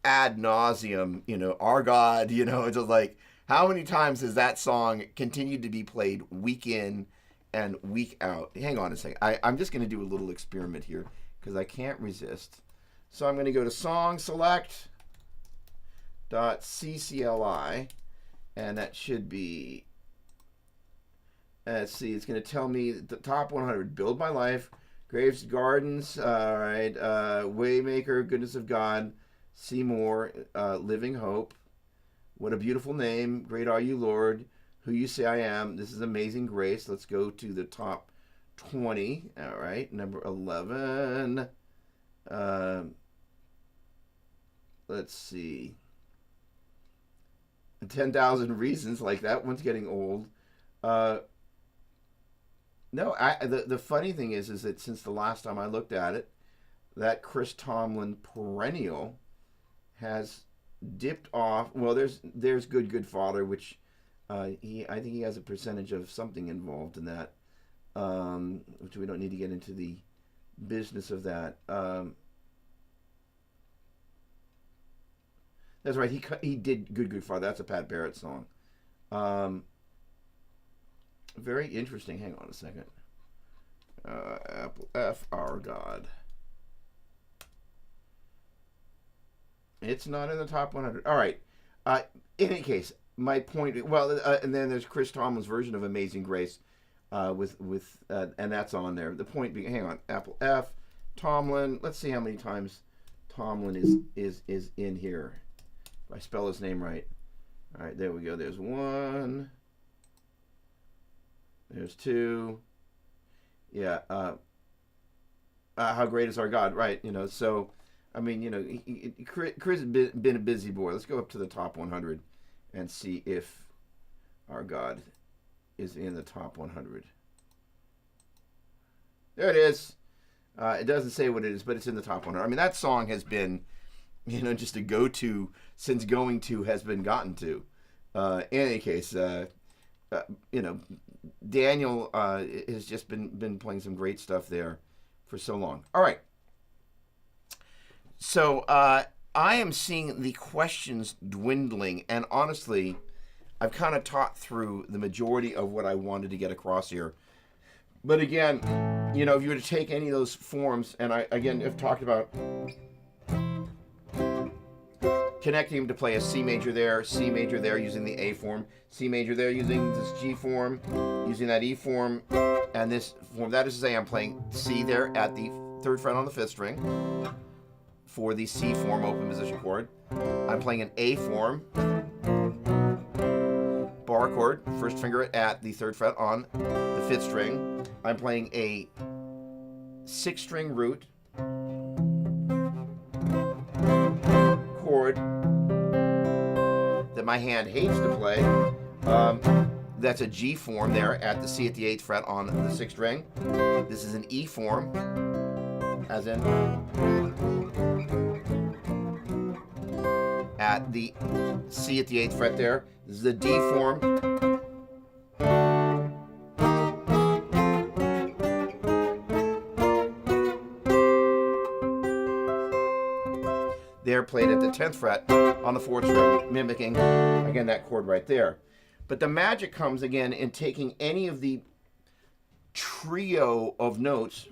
ad nauseum, Our God, just like, how many times has that song continued to be played week in and week out? Hang on a second. I'm just going to do a little experiment here because I can't resist. So I'm going to go to song select.ccli, and that should be, let's see, it's going to tell me the top 100. Build My Life, Graves Gardens, all right, Waymaker, Goodness of God, Seymour, Living Hope, What a Beautiful Name, Great Are You, Lord, Who You Say I Am, This Is Amazing Grace. Let's go to the top 20. All right, number 11. Let's see. 10,000 Reasons, like that one's getting old. No, the funny thing is that since the last time I looked at it, that Chris Tomlin perennial has dipped off. Well, there's Good Father, which I think he has a percentage of something involved in that, which we don't need to get into the business of that. That's right. He did Good Father. That's a Pat Barrett song. Very interesting. Hang on a second. Apple F, Our God. It's not in the top 100. All right. In any case, my point. Well, and then there's Chris Tomlin's version of Amazing Grace, with and that's on there. The point being, hang on, Apple F, Tomlin. Let's see how many times Tomlin is in here. If I spell his name right. All right, there we go. There's one. There's two. Yeah. How great is our God? Right. So. I mean, Chris has been a busy boy. Let's go up to the top 100 and see if Our God is in the top 100. There it is. It doesn't say what it is, but it's in the top 100. I mean, that song has been, just a go-to since Going To has been gotten to. In any case, Daniel has just been playing some great stuff there for so long. All right. So I am seeing the questions dwindling, and honestly, I've kind of taught through the majority of what I wanted to get across here. But again, if you were to take any of those forms, and I, again, have talked about connecting them to play a C major there using the A form, C major there using this G form, using that E form, and this form. That is to say, I'm playing C there at the 3rd fret on the 5th string for the C form open position chord. I'm playing an A form bar chord, 1st finger at the 3rd fret on the 5th string. I'm playing a 6th string root chord that my hand hates to play. That's a G form there at the C at the 8th fret on the 6th string. This is an E form, as in at the C at the 8th fret there. This is the D form. They're played at the 10th fret on the 4th string, mimicking, again, that chord right there. But the magic comes, again, in taking any of the trio of notes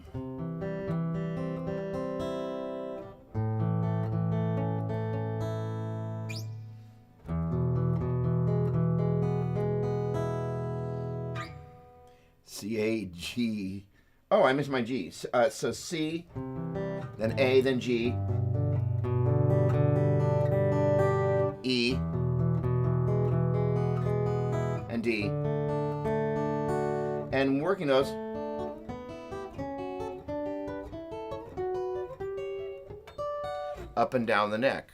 C, A, G. Oh, I missed my G. So C, then A, then G, E, and D, and working those up and down the neck,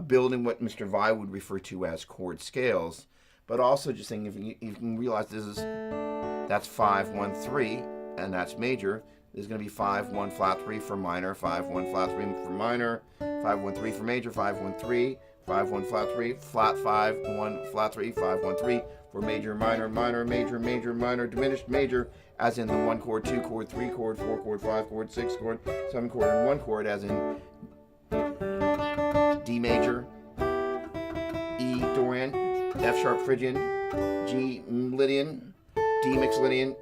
building what Mr. Vi would refer to as chord scales, but also just thinking, if you can realize that's 5, 1, 3, and that's major. There's going to be 5, 1, flat 3 for minor, 5, 1, flat 3 for minor, 5, 1, 3 for major, 5, 1, 3, 5, 1, flat 3, flat 5, 1, flat 3, 5, 1, 3 for major, minor, minor, major, major, minor, diminished major, as in the 1 chord, 2 chord, 3 chord, 4 chord, 5 chord, 6 chord, 7 chord, and 1 chord, as in D major, E Dorian, F sharp Phrygian, G Lydian, D mixed Lydian,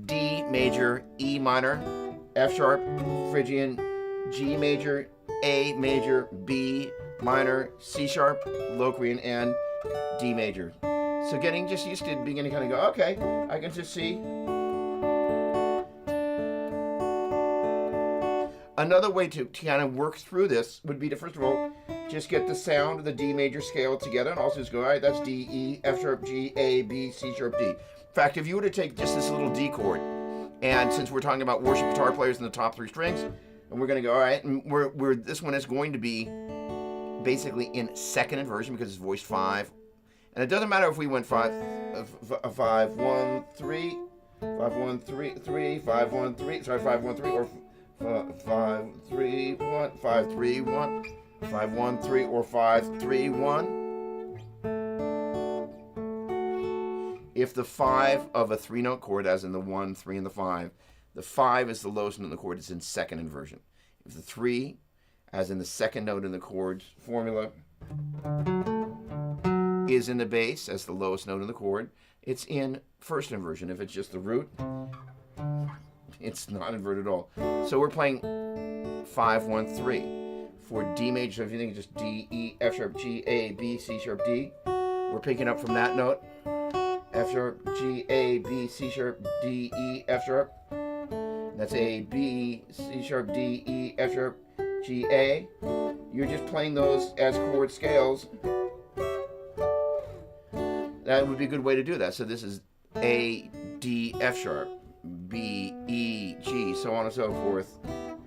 D major, E minor, F sharp Phrygian, G major, A major, B minor, C sharp, Locrian, and D major. So getting just used to beginning to kind of go, okay, I can just see. Another way to kind of work through this would be to, first of all, just get the sound of the D major scale together and also just go, all right, that's D, E, F sharp, G, A, B, C sharp, D. In fact, if you were to take just this little D chord, and since we're talking about worship guitar players in the top 3 strings, and we're going to go, all right, and this one is going to be basically in 2nd inversion because it's voiced 5. And it doesn't matter if we went 5, 1, 3, 5, 1, 3, 3, 5, 1, 3, sorry, 5, 1, 3, or 5, 3, 1, 5, 3, 1, 5, 1, 3, or 5, 3, 1. If the 5 of a 3-note chord, as in the 1, 3, and the 5 is the lowest note in the chord, it's in 2nd inversion. If the 3, as in the 2nd note in the chord formula, is in the bass as the lowest note in the chord, it's in 1st inversion. If it's just the root, it's not inverted at all. So we're playing 5, 1, 3 for D major. So if you think it's just D, E, F sharp, G, A, B, C sharp, D, we're picking up from that note. F sharp, G, A, B, C sharp, D, E, F sharp. That's A, B, C sharp, D, E, F sharp, G, A. You're just playing those as chord scales. That would be a good way to do that. So this is A, D, F sharp, B, E, G, so on and so forth.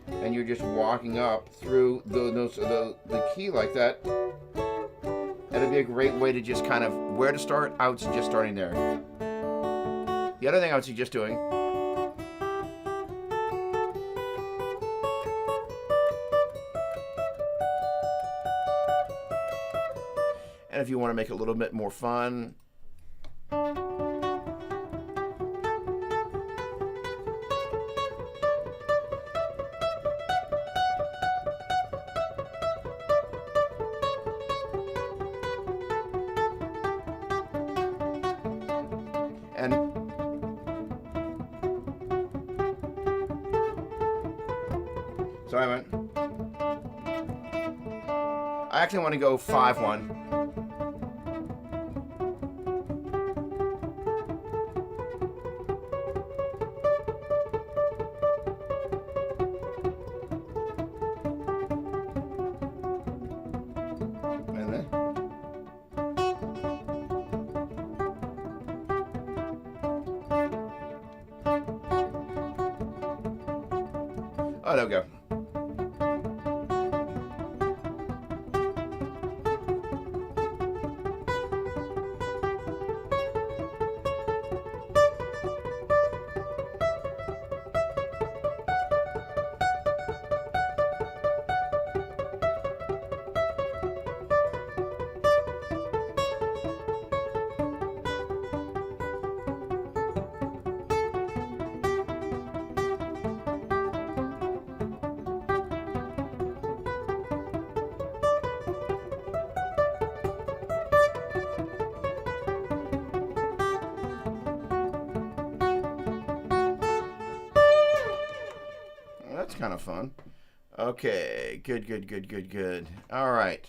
And you're just walking up through the notes of the key like that. That'd be a great way to just kind of where to start. I would suggest starting there. The other thing I would suggest doing, and if you want to make it a little bit more fun, and so I actually want to go 5, 1. Oh, there we go. that's kind of fun. Okay, good, good, good, good, good. All right.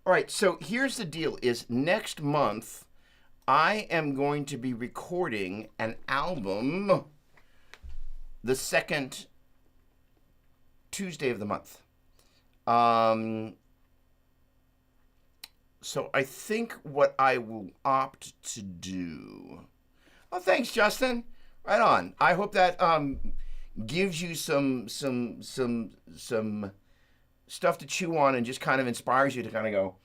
All right, so here's the deal is next month, I am going to be recording an album the second Tuesday of the month. So I think what I will opt to do... Oh, thanks, Justin. Right on. I hope that gives you some stuff to chew on and just kind of inspires you to kind of go,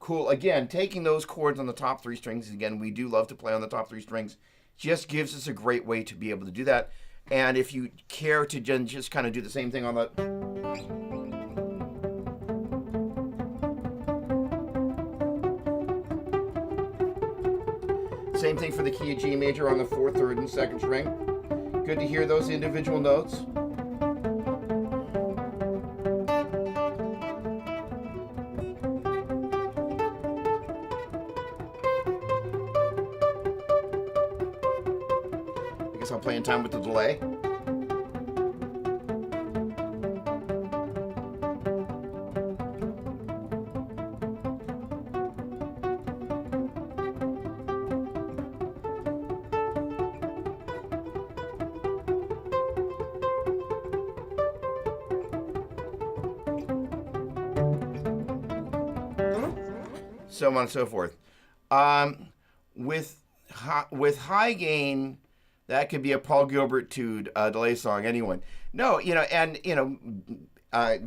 cool. Again, taking those chords on the top 3 strings, again, we do love to play on the top 3 strings, just gives us a great way to be able to do that. And if you care to just kind of do the same thing on the... Same thing for the key of G major on the 4th, 3rd, and 2nd string. Good to hear those individual notes. I guess I'll play in time with the delay. So on and so forth. With high gain, that could be a Paul Gilbert-tude delay song. Anyone? No, you know, and you know, I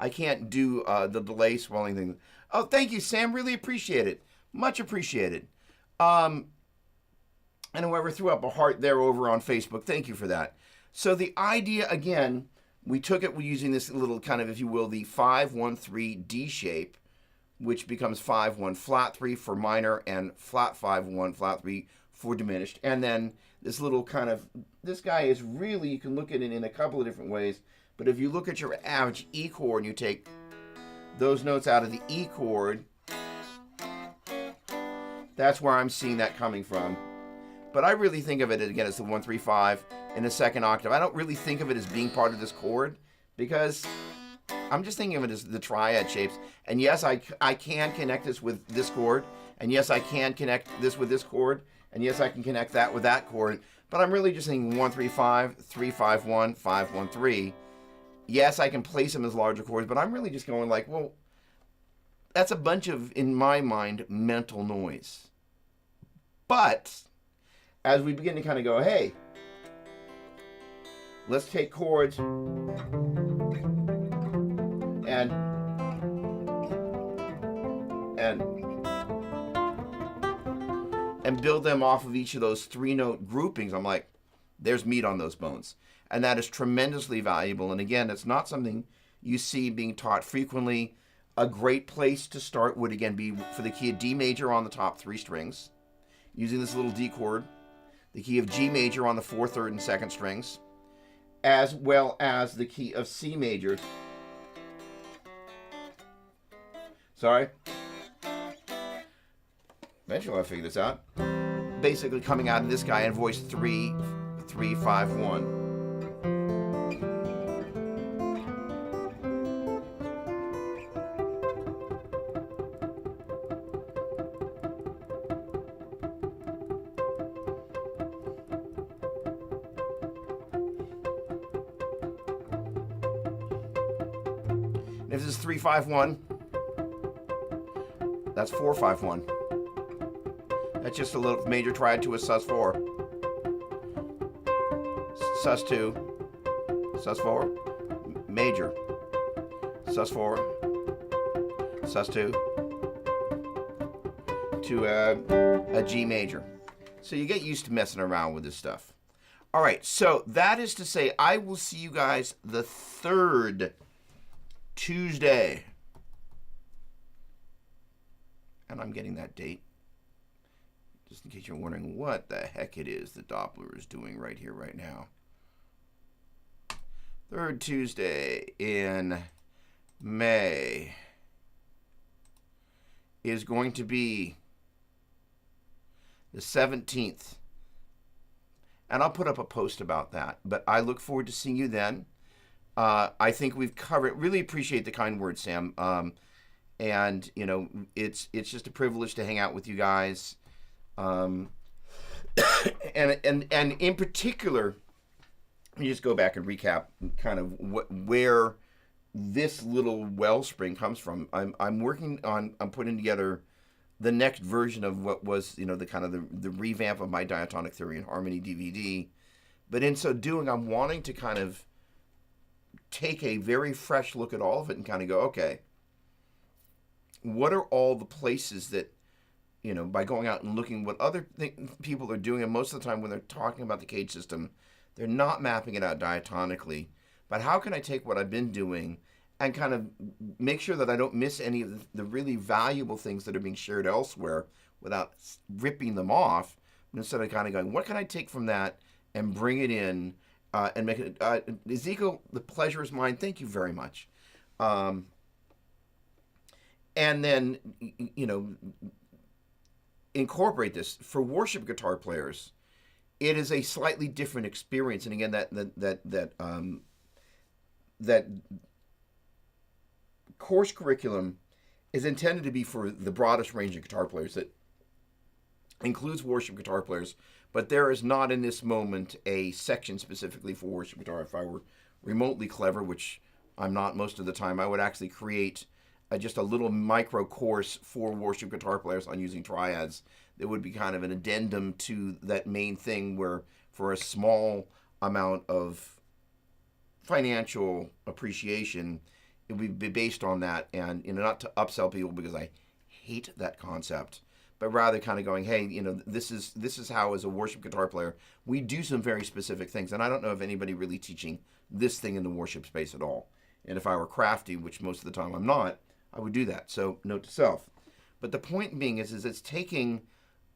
can't do the delay swelling thing. Oh, thank you, Sam. Really appreciate it. Much appreciated. And whoever threw up a heart there over on Facebook, thank you for that. So the idea again. We took it using this little kind of, if you will, the 5-1-3 D shape, which becomes 5-1 flat 3 for minor and flat 5-1 flat 3 for diminished. And then this little kind of, this guy is really, you can look at it in a couple of different ways. But if you look at your average E chord and you take those notes out of the E chord, that's where I'm seeing that coming from. But I really think of it, again, as the 1-3-5 in the 2nd octave. I don't really think of it as being part of this chord because I'm just thinking of it as the triad shapes. And yes, I can connect this with this chord. And yes, I can connect this with this chord. And yes, I can connect that with that chord. But I'm really just thinking 1-3-5, 3-5-1, 5-1-3. Yes, I can place them as larger chords, but I'm really just going like, well, that's a bunch of, in my mind, mental noise. But as we begin to kind of go, hey, let's take chords and build them off of each of those 3-note groupings. I'm like, there's meat on those bones. And that is tremendously valuable. And again, it's not something you see being taught frequently. A great place to start would again be for the key of D major on the top 3 strings, using this little D chord, the key of G major on the 4th, 3rd, and 2nd strings, as well as the key of C major. Sorry. Eventually I'll figure this out. Basically coming out of this guy in voice 3, 3, 5, 1. If this is 3-5-1, that's 4-5-1. That's just a little major triad to a sus4. Sus2, sus4, major, sus4, sus2, to a G major. So you get used to messing around with this stuff. All right, so that is to say, I will see you guys the 3rd Tuesday. And I'm getting that date, just in case you're wondering what the heck it is the Doppler is doing right here, right now. 3rd Tuesday in May is going to be the 17th. and I'll put up a post about that. But I look forward to seeing you then. I think we've covered. Really appreciate the kind words, Sam. And you know, it's just a privilege to hang out with you guys. And in particular, let me just go back and recap kind of where this little wellspring comes from. I'm working on. I'm putting together the next version of what was, you know, the kind of the revamp of my Diatonic Theory and Harmony DVD. But in so doing, I'm wanting to kind of take a very fresh look at all of it and kind of go, okay, what are all the places that, you know, by going out and looking what other people are doing, and most of the time when they're talking about the cage system, they're not mapping it out diatonically. But how can I take what I've been doing and kind of make sure that I don't miss any of the really valuable things that are being shared elsewhere without ripping them off, but instead of kind of going, what can I take from that and bring it in and make it... Ezekiel, the pleasure is mine. Thank you very much. And then, you know, incorporate this. For worship guitar players, it is a slightly different experience. And again, that course curriculum is intended to be for the broadest range of guitar players. That includes worship guitar players, but there is not in this moment a section specifically for worship guitar. If I were remotely clever, which I'm not most of the time, I would actually create just a little micro course for worship guitar players on using triads. That would be kind of an addendum to that main thing, where for a small amount of financial appreciation, it would be based on that, and, you know, not to upsell people because I hate that concept, but rather kind of going, hey, you know, this is how, as a worship guitar player, we do some very specific things. And I don't know of anybody really teaching this thing in the worship space at all. And if I were crafty, which most of the time I'm not, I would do that. So note to self. But the point being is it's taking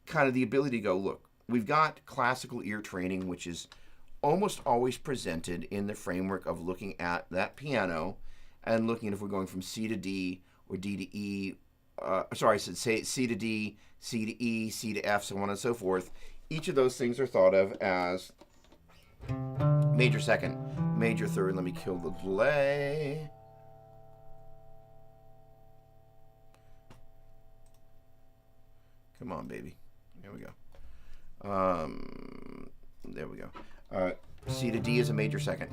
kind of the ability to go, look, we've got classical ear training, which is almost always presented in the framework of looking at that piano and looking at if we're going from C to D or D to E. Sorry, I said C to D, C to E, C to F, so on and so forth. Each of those things are thought of as major second, major third. Let me kill the delay. Come on, baby. There we go. There we go. C to D is a major second.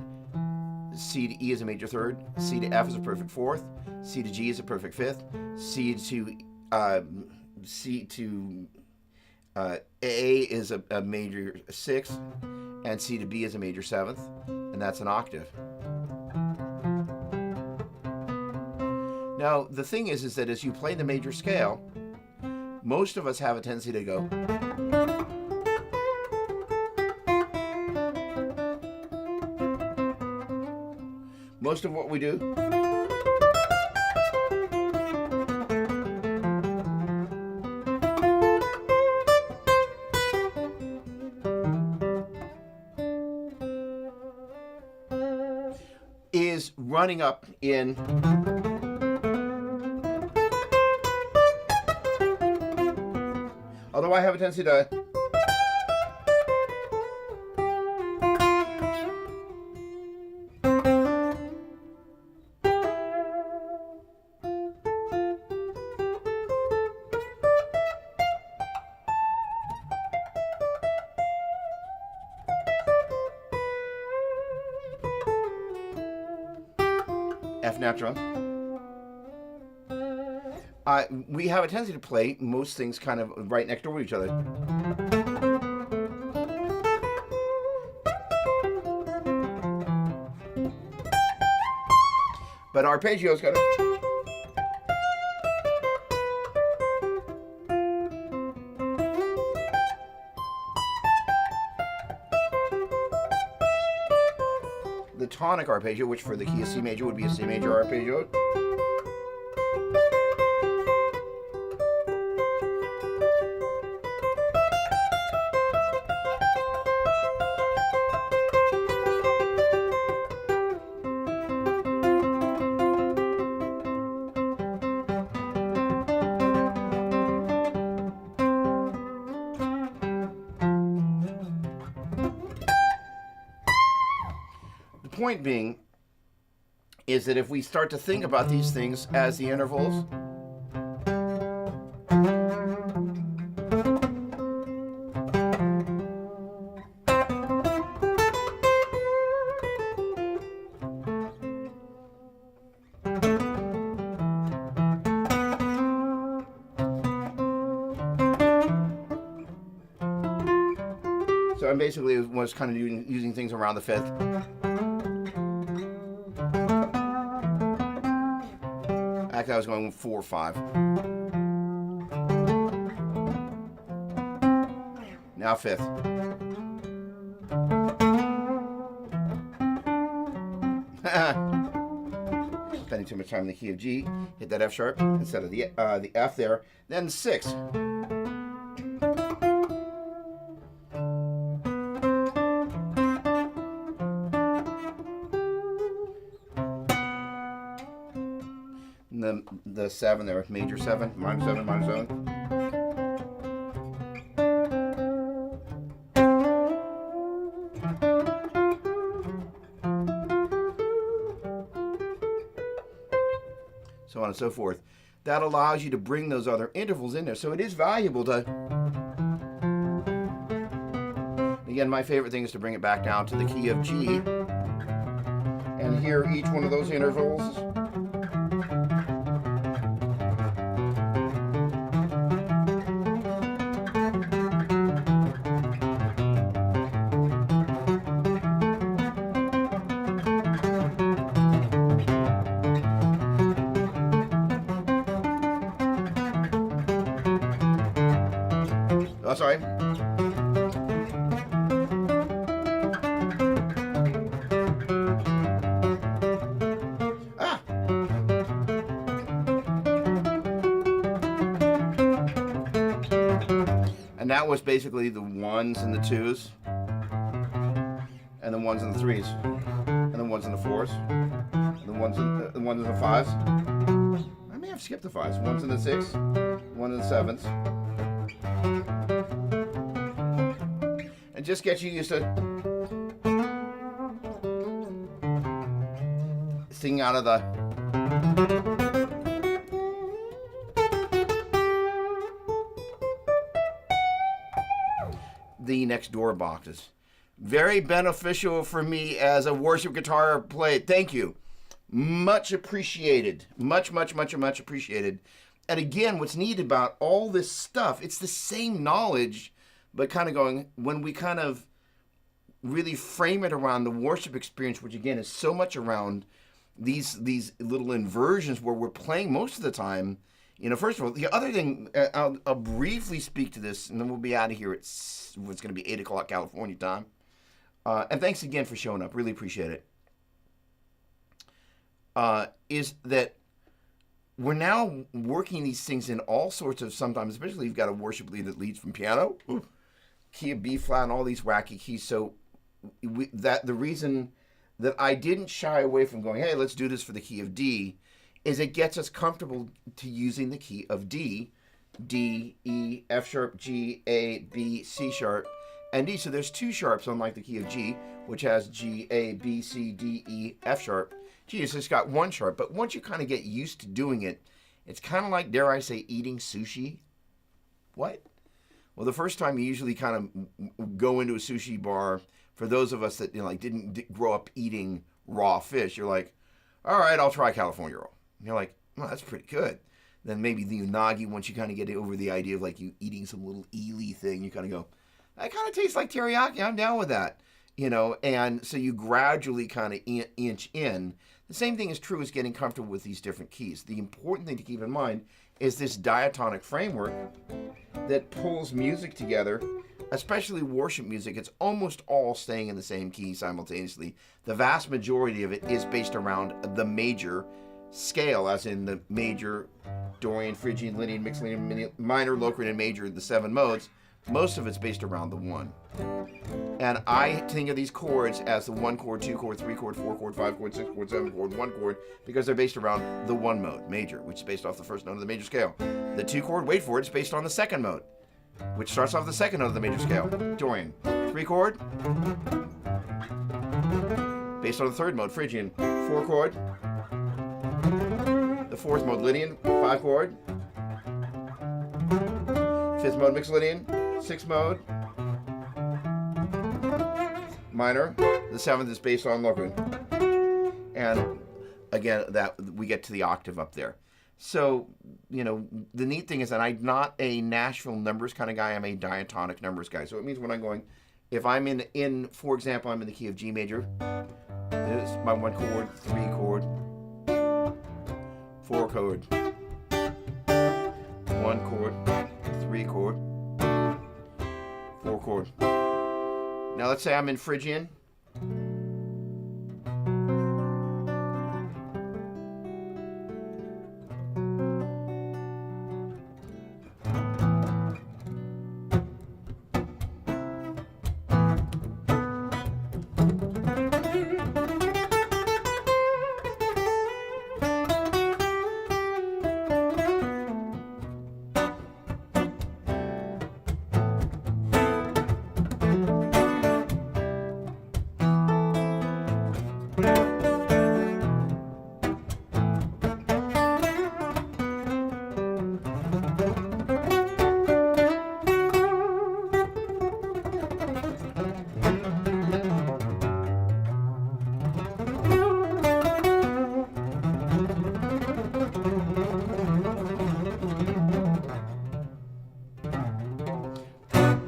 C to E is a major third. C to F is a perfect fourth. C to G is a perfect fifth. C to A is a major sixth, and C to B is a major seventh, and that's an octave. Now the thing is that as you play the major scale, most of us have a tendency to go. Most of what we do is running up in although I have a tendency to F natural. We have a tendency to play most things kind of right next door to each other. But arpeggio's got a... the tonic arpeggio, which for the key of C major would be a C major arpeggio. point being is that if we start to think about these things as the intervals, so I basically was kind of using things around the fifth. Actually, I was going 4 or 5. Now fifth. Spending too much time in the key of G. Hit that F sharp instead of the F there. Then 6. And the 7 there, major 7, minor 7, minor 7. So on and so forth. That allows you to bring those other intervals in there. So it is valuable to, again, my favorite thing is to bring it back down to the key of G and hear each one of those intervals. Oh, sorry. Ah. And that was basically the 1s and the 2s, and the 1s and the 3s, and the 1s and the 4s, and the 1s and the 5s. I may have skipped the 5s. 1s and the 6s, 1 and the 7s. And just get you used to singing out of the next door boxes. Very beneficial for me as a worship guitar player. Thank you. Much appreciated. Much appreciated. And again, what's neat about all this stuff, it's the same knowledge, but kind of going, when we kind of really frame it around the worship experience, which again is so much around these little inversions where we're playing most of the time. You know, first of all, the other thing, I'll briefly speak to this, and then we'll be out of here. It's going to be 8 o'clock California time. And thanks again for showing up. Really appreciate it. Is that we're now working these things in all sorts of, sometimes, especially if you've got a worship lead that leads from piano, key of B flat, and all these wacky keys. So the reason that I didn't shy away from going, hey, let's do this for the key of D, is it gets us comfortable to using the key of D, D, E, F sharp, G, A, B, C sharp, and D. So there's 2 sharps, unlike the key of G, which has G, A, B, C, D, E, F sharp. G, so it's got 1 sharp. But once you kind of get used to doing it, it's kind of like, dare I say, eating sushi. What? Well, the first time you usually kind of go into a sushi bar, for those of us that didn't grow up eating raw fish, you're like, all right, I'll try California roll. And you're like, well, that's pretty good. Then maybe the unagi, once you kind of get over the idea of like you eating some little eel thing, you kind of go, that kind of tastes like teriyaki. I'm down with that. And so you gradually kind of inch in. The same thing is true as getting comfortable with these different keys. The important thing to keep in mind is this diatonic framework that pulls music together, especially worship music. It's almost all staying in the same key simultaneously. The vast majority of it is based around the major scale, as in the major, Dorian, Phrygian, Lydian, mixed Lydian, minor, Locrian, and major, the 7 modes. Most of it's based around the 1. And I think of these chords as the 1 chord, 2 chord, 3 chord, 4 chord, 5 chord, 6 chord, 7 chord, 1 chord, because they're based around the 1 mode, major, which is based off the first note of the major scale. The 2 chord, wait for it, is based on the 2nd mode, which starts off the 2nd note of the major scale, Dorian. 3 chord, based based on the third mode, Phrygian, 4 chord. The fourth mode, Lydian, 5 chord. Fifth mode, mixed Lydian, 6 mode. Minor. The seventh is based on Lagoon. And again, that we get to the octave up there. So, you know, the neat thing is that I'm not a Nashville numbers kind of guy. I'm a diatonic numbers guy. So it means when I'm going, if I'm in for example, I'm in the key of G major. This is my 1 chord, 3 chord, 4 chord, 1 chord, 3 chord, 4 chord. Now let's say I'm in Phrygian.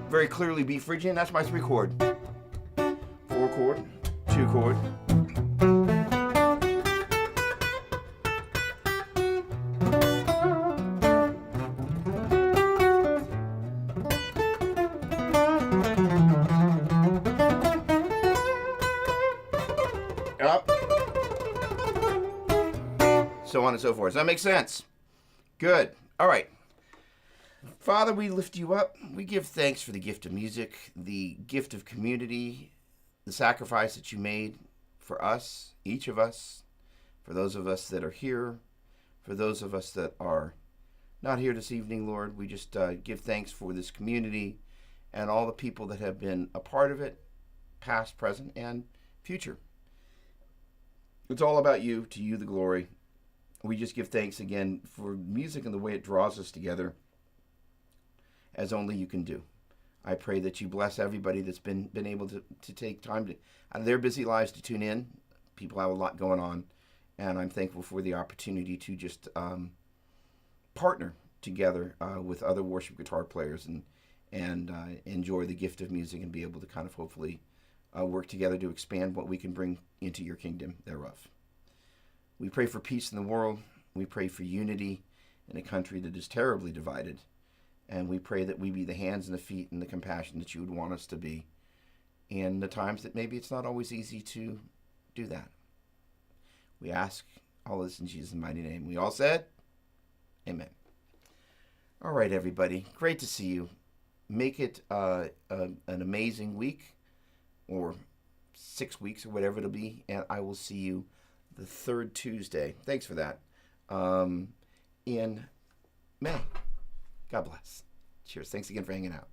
Very clearly B Phrygian, that's my 3 chord. 4 chord, 2 chord. Up. So on and so forth. Does that make sense? Good. All right. Father, we lift you up. We give thanks for the gift of music, the gift of community, the sacrifice that you made for us, each of us, for those of us that are here, for those of us that are not here this evening, Lord. We just give thanks for this community and all the people that have been a part of it, past, present, and future. It's all about you, to you the glory. We just give thanks again for music and the way it draws us together, as only you can do. I pray that you bless everybody that's been able to take time to, out of their busy lives, to tune in. People have a lot going on, and I'm thankful for the opportunity to just partner together with other worship guitar players and enjoy the gift of music and be able to kind of hopefully work together to expand what we can bring into your kingdom thereof. We pray for peace in the world. We pray for unity in a country that is terribly divided. And we pray that we be the hands and the feet and the compassion that you would want us to be in the times that maybe it's not always easy to do that. We ask all this in Jesus' mighty name. We all said, amen. All right, everybody. Great to see you. Make it an amazing week, or 6 weeks, or whatever it'll be. And I will see you the third Tuesday. Thanks for that. In May. God bless. Cheers. Thanks again for hanging out.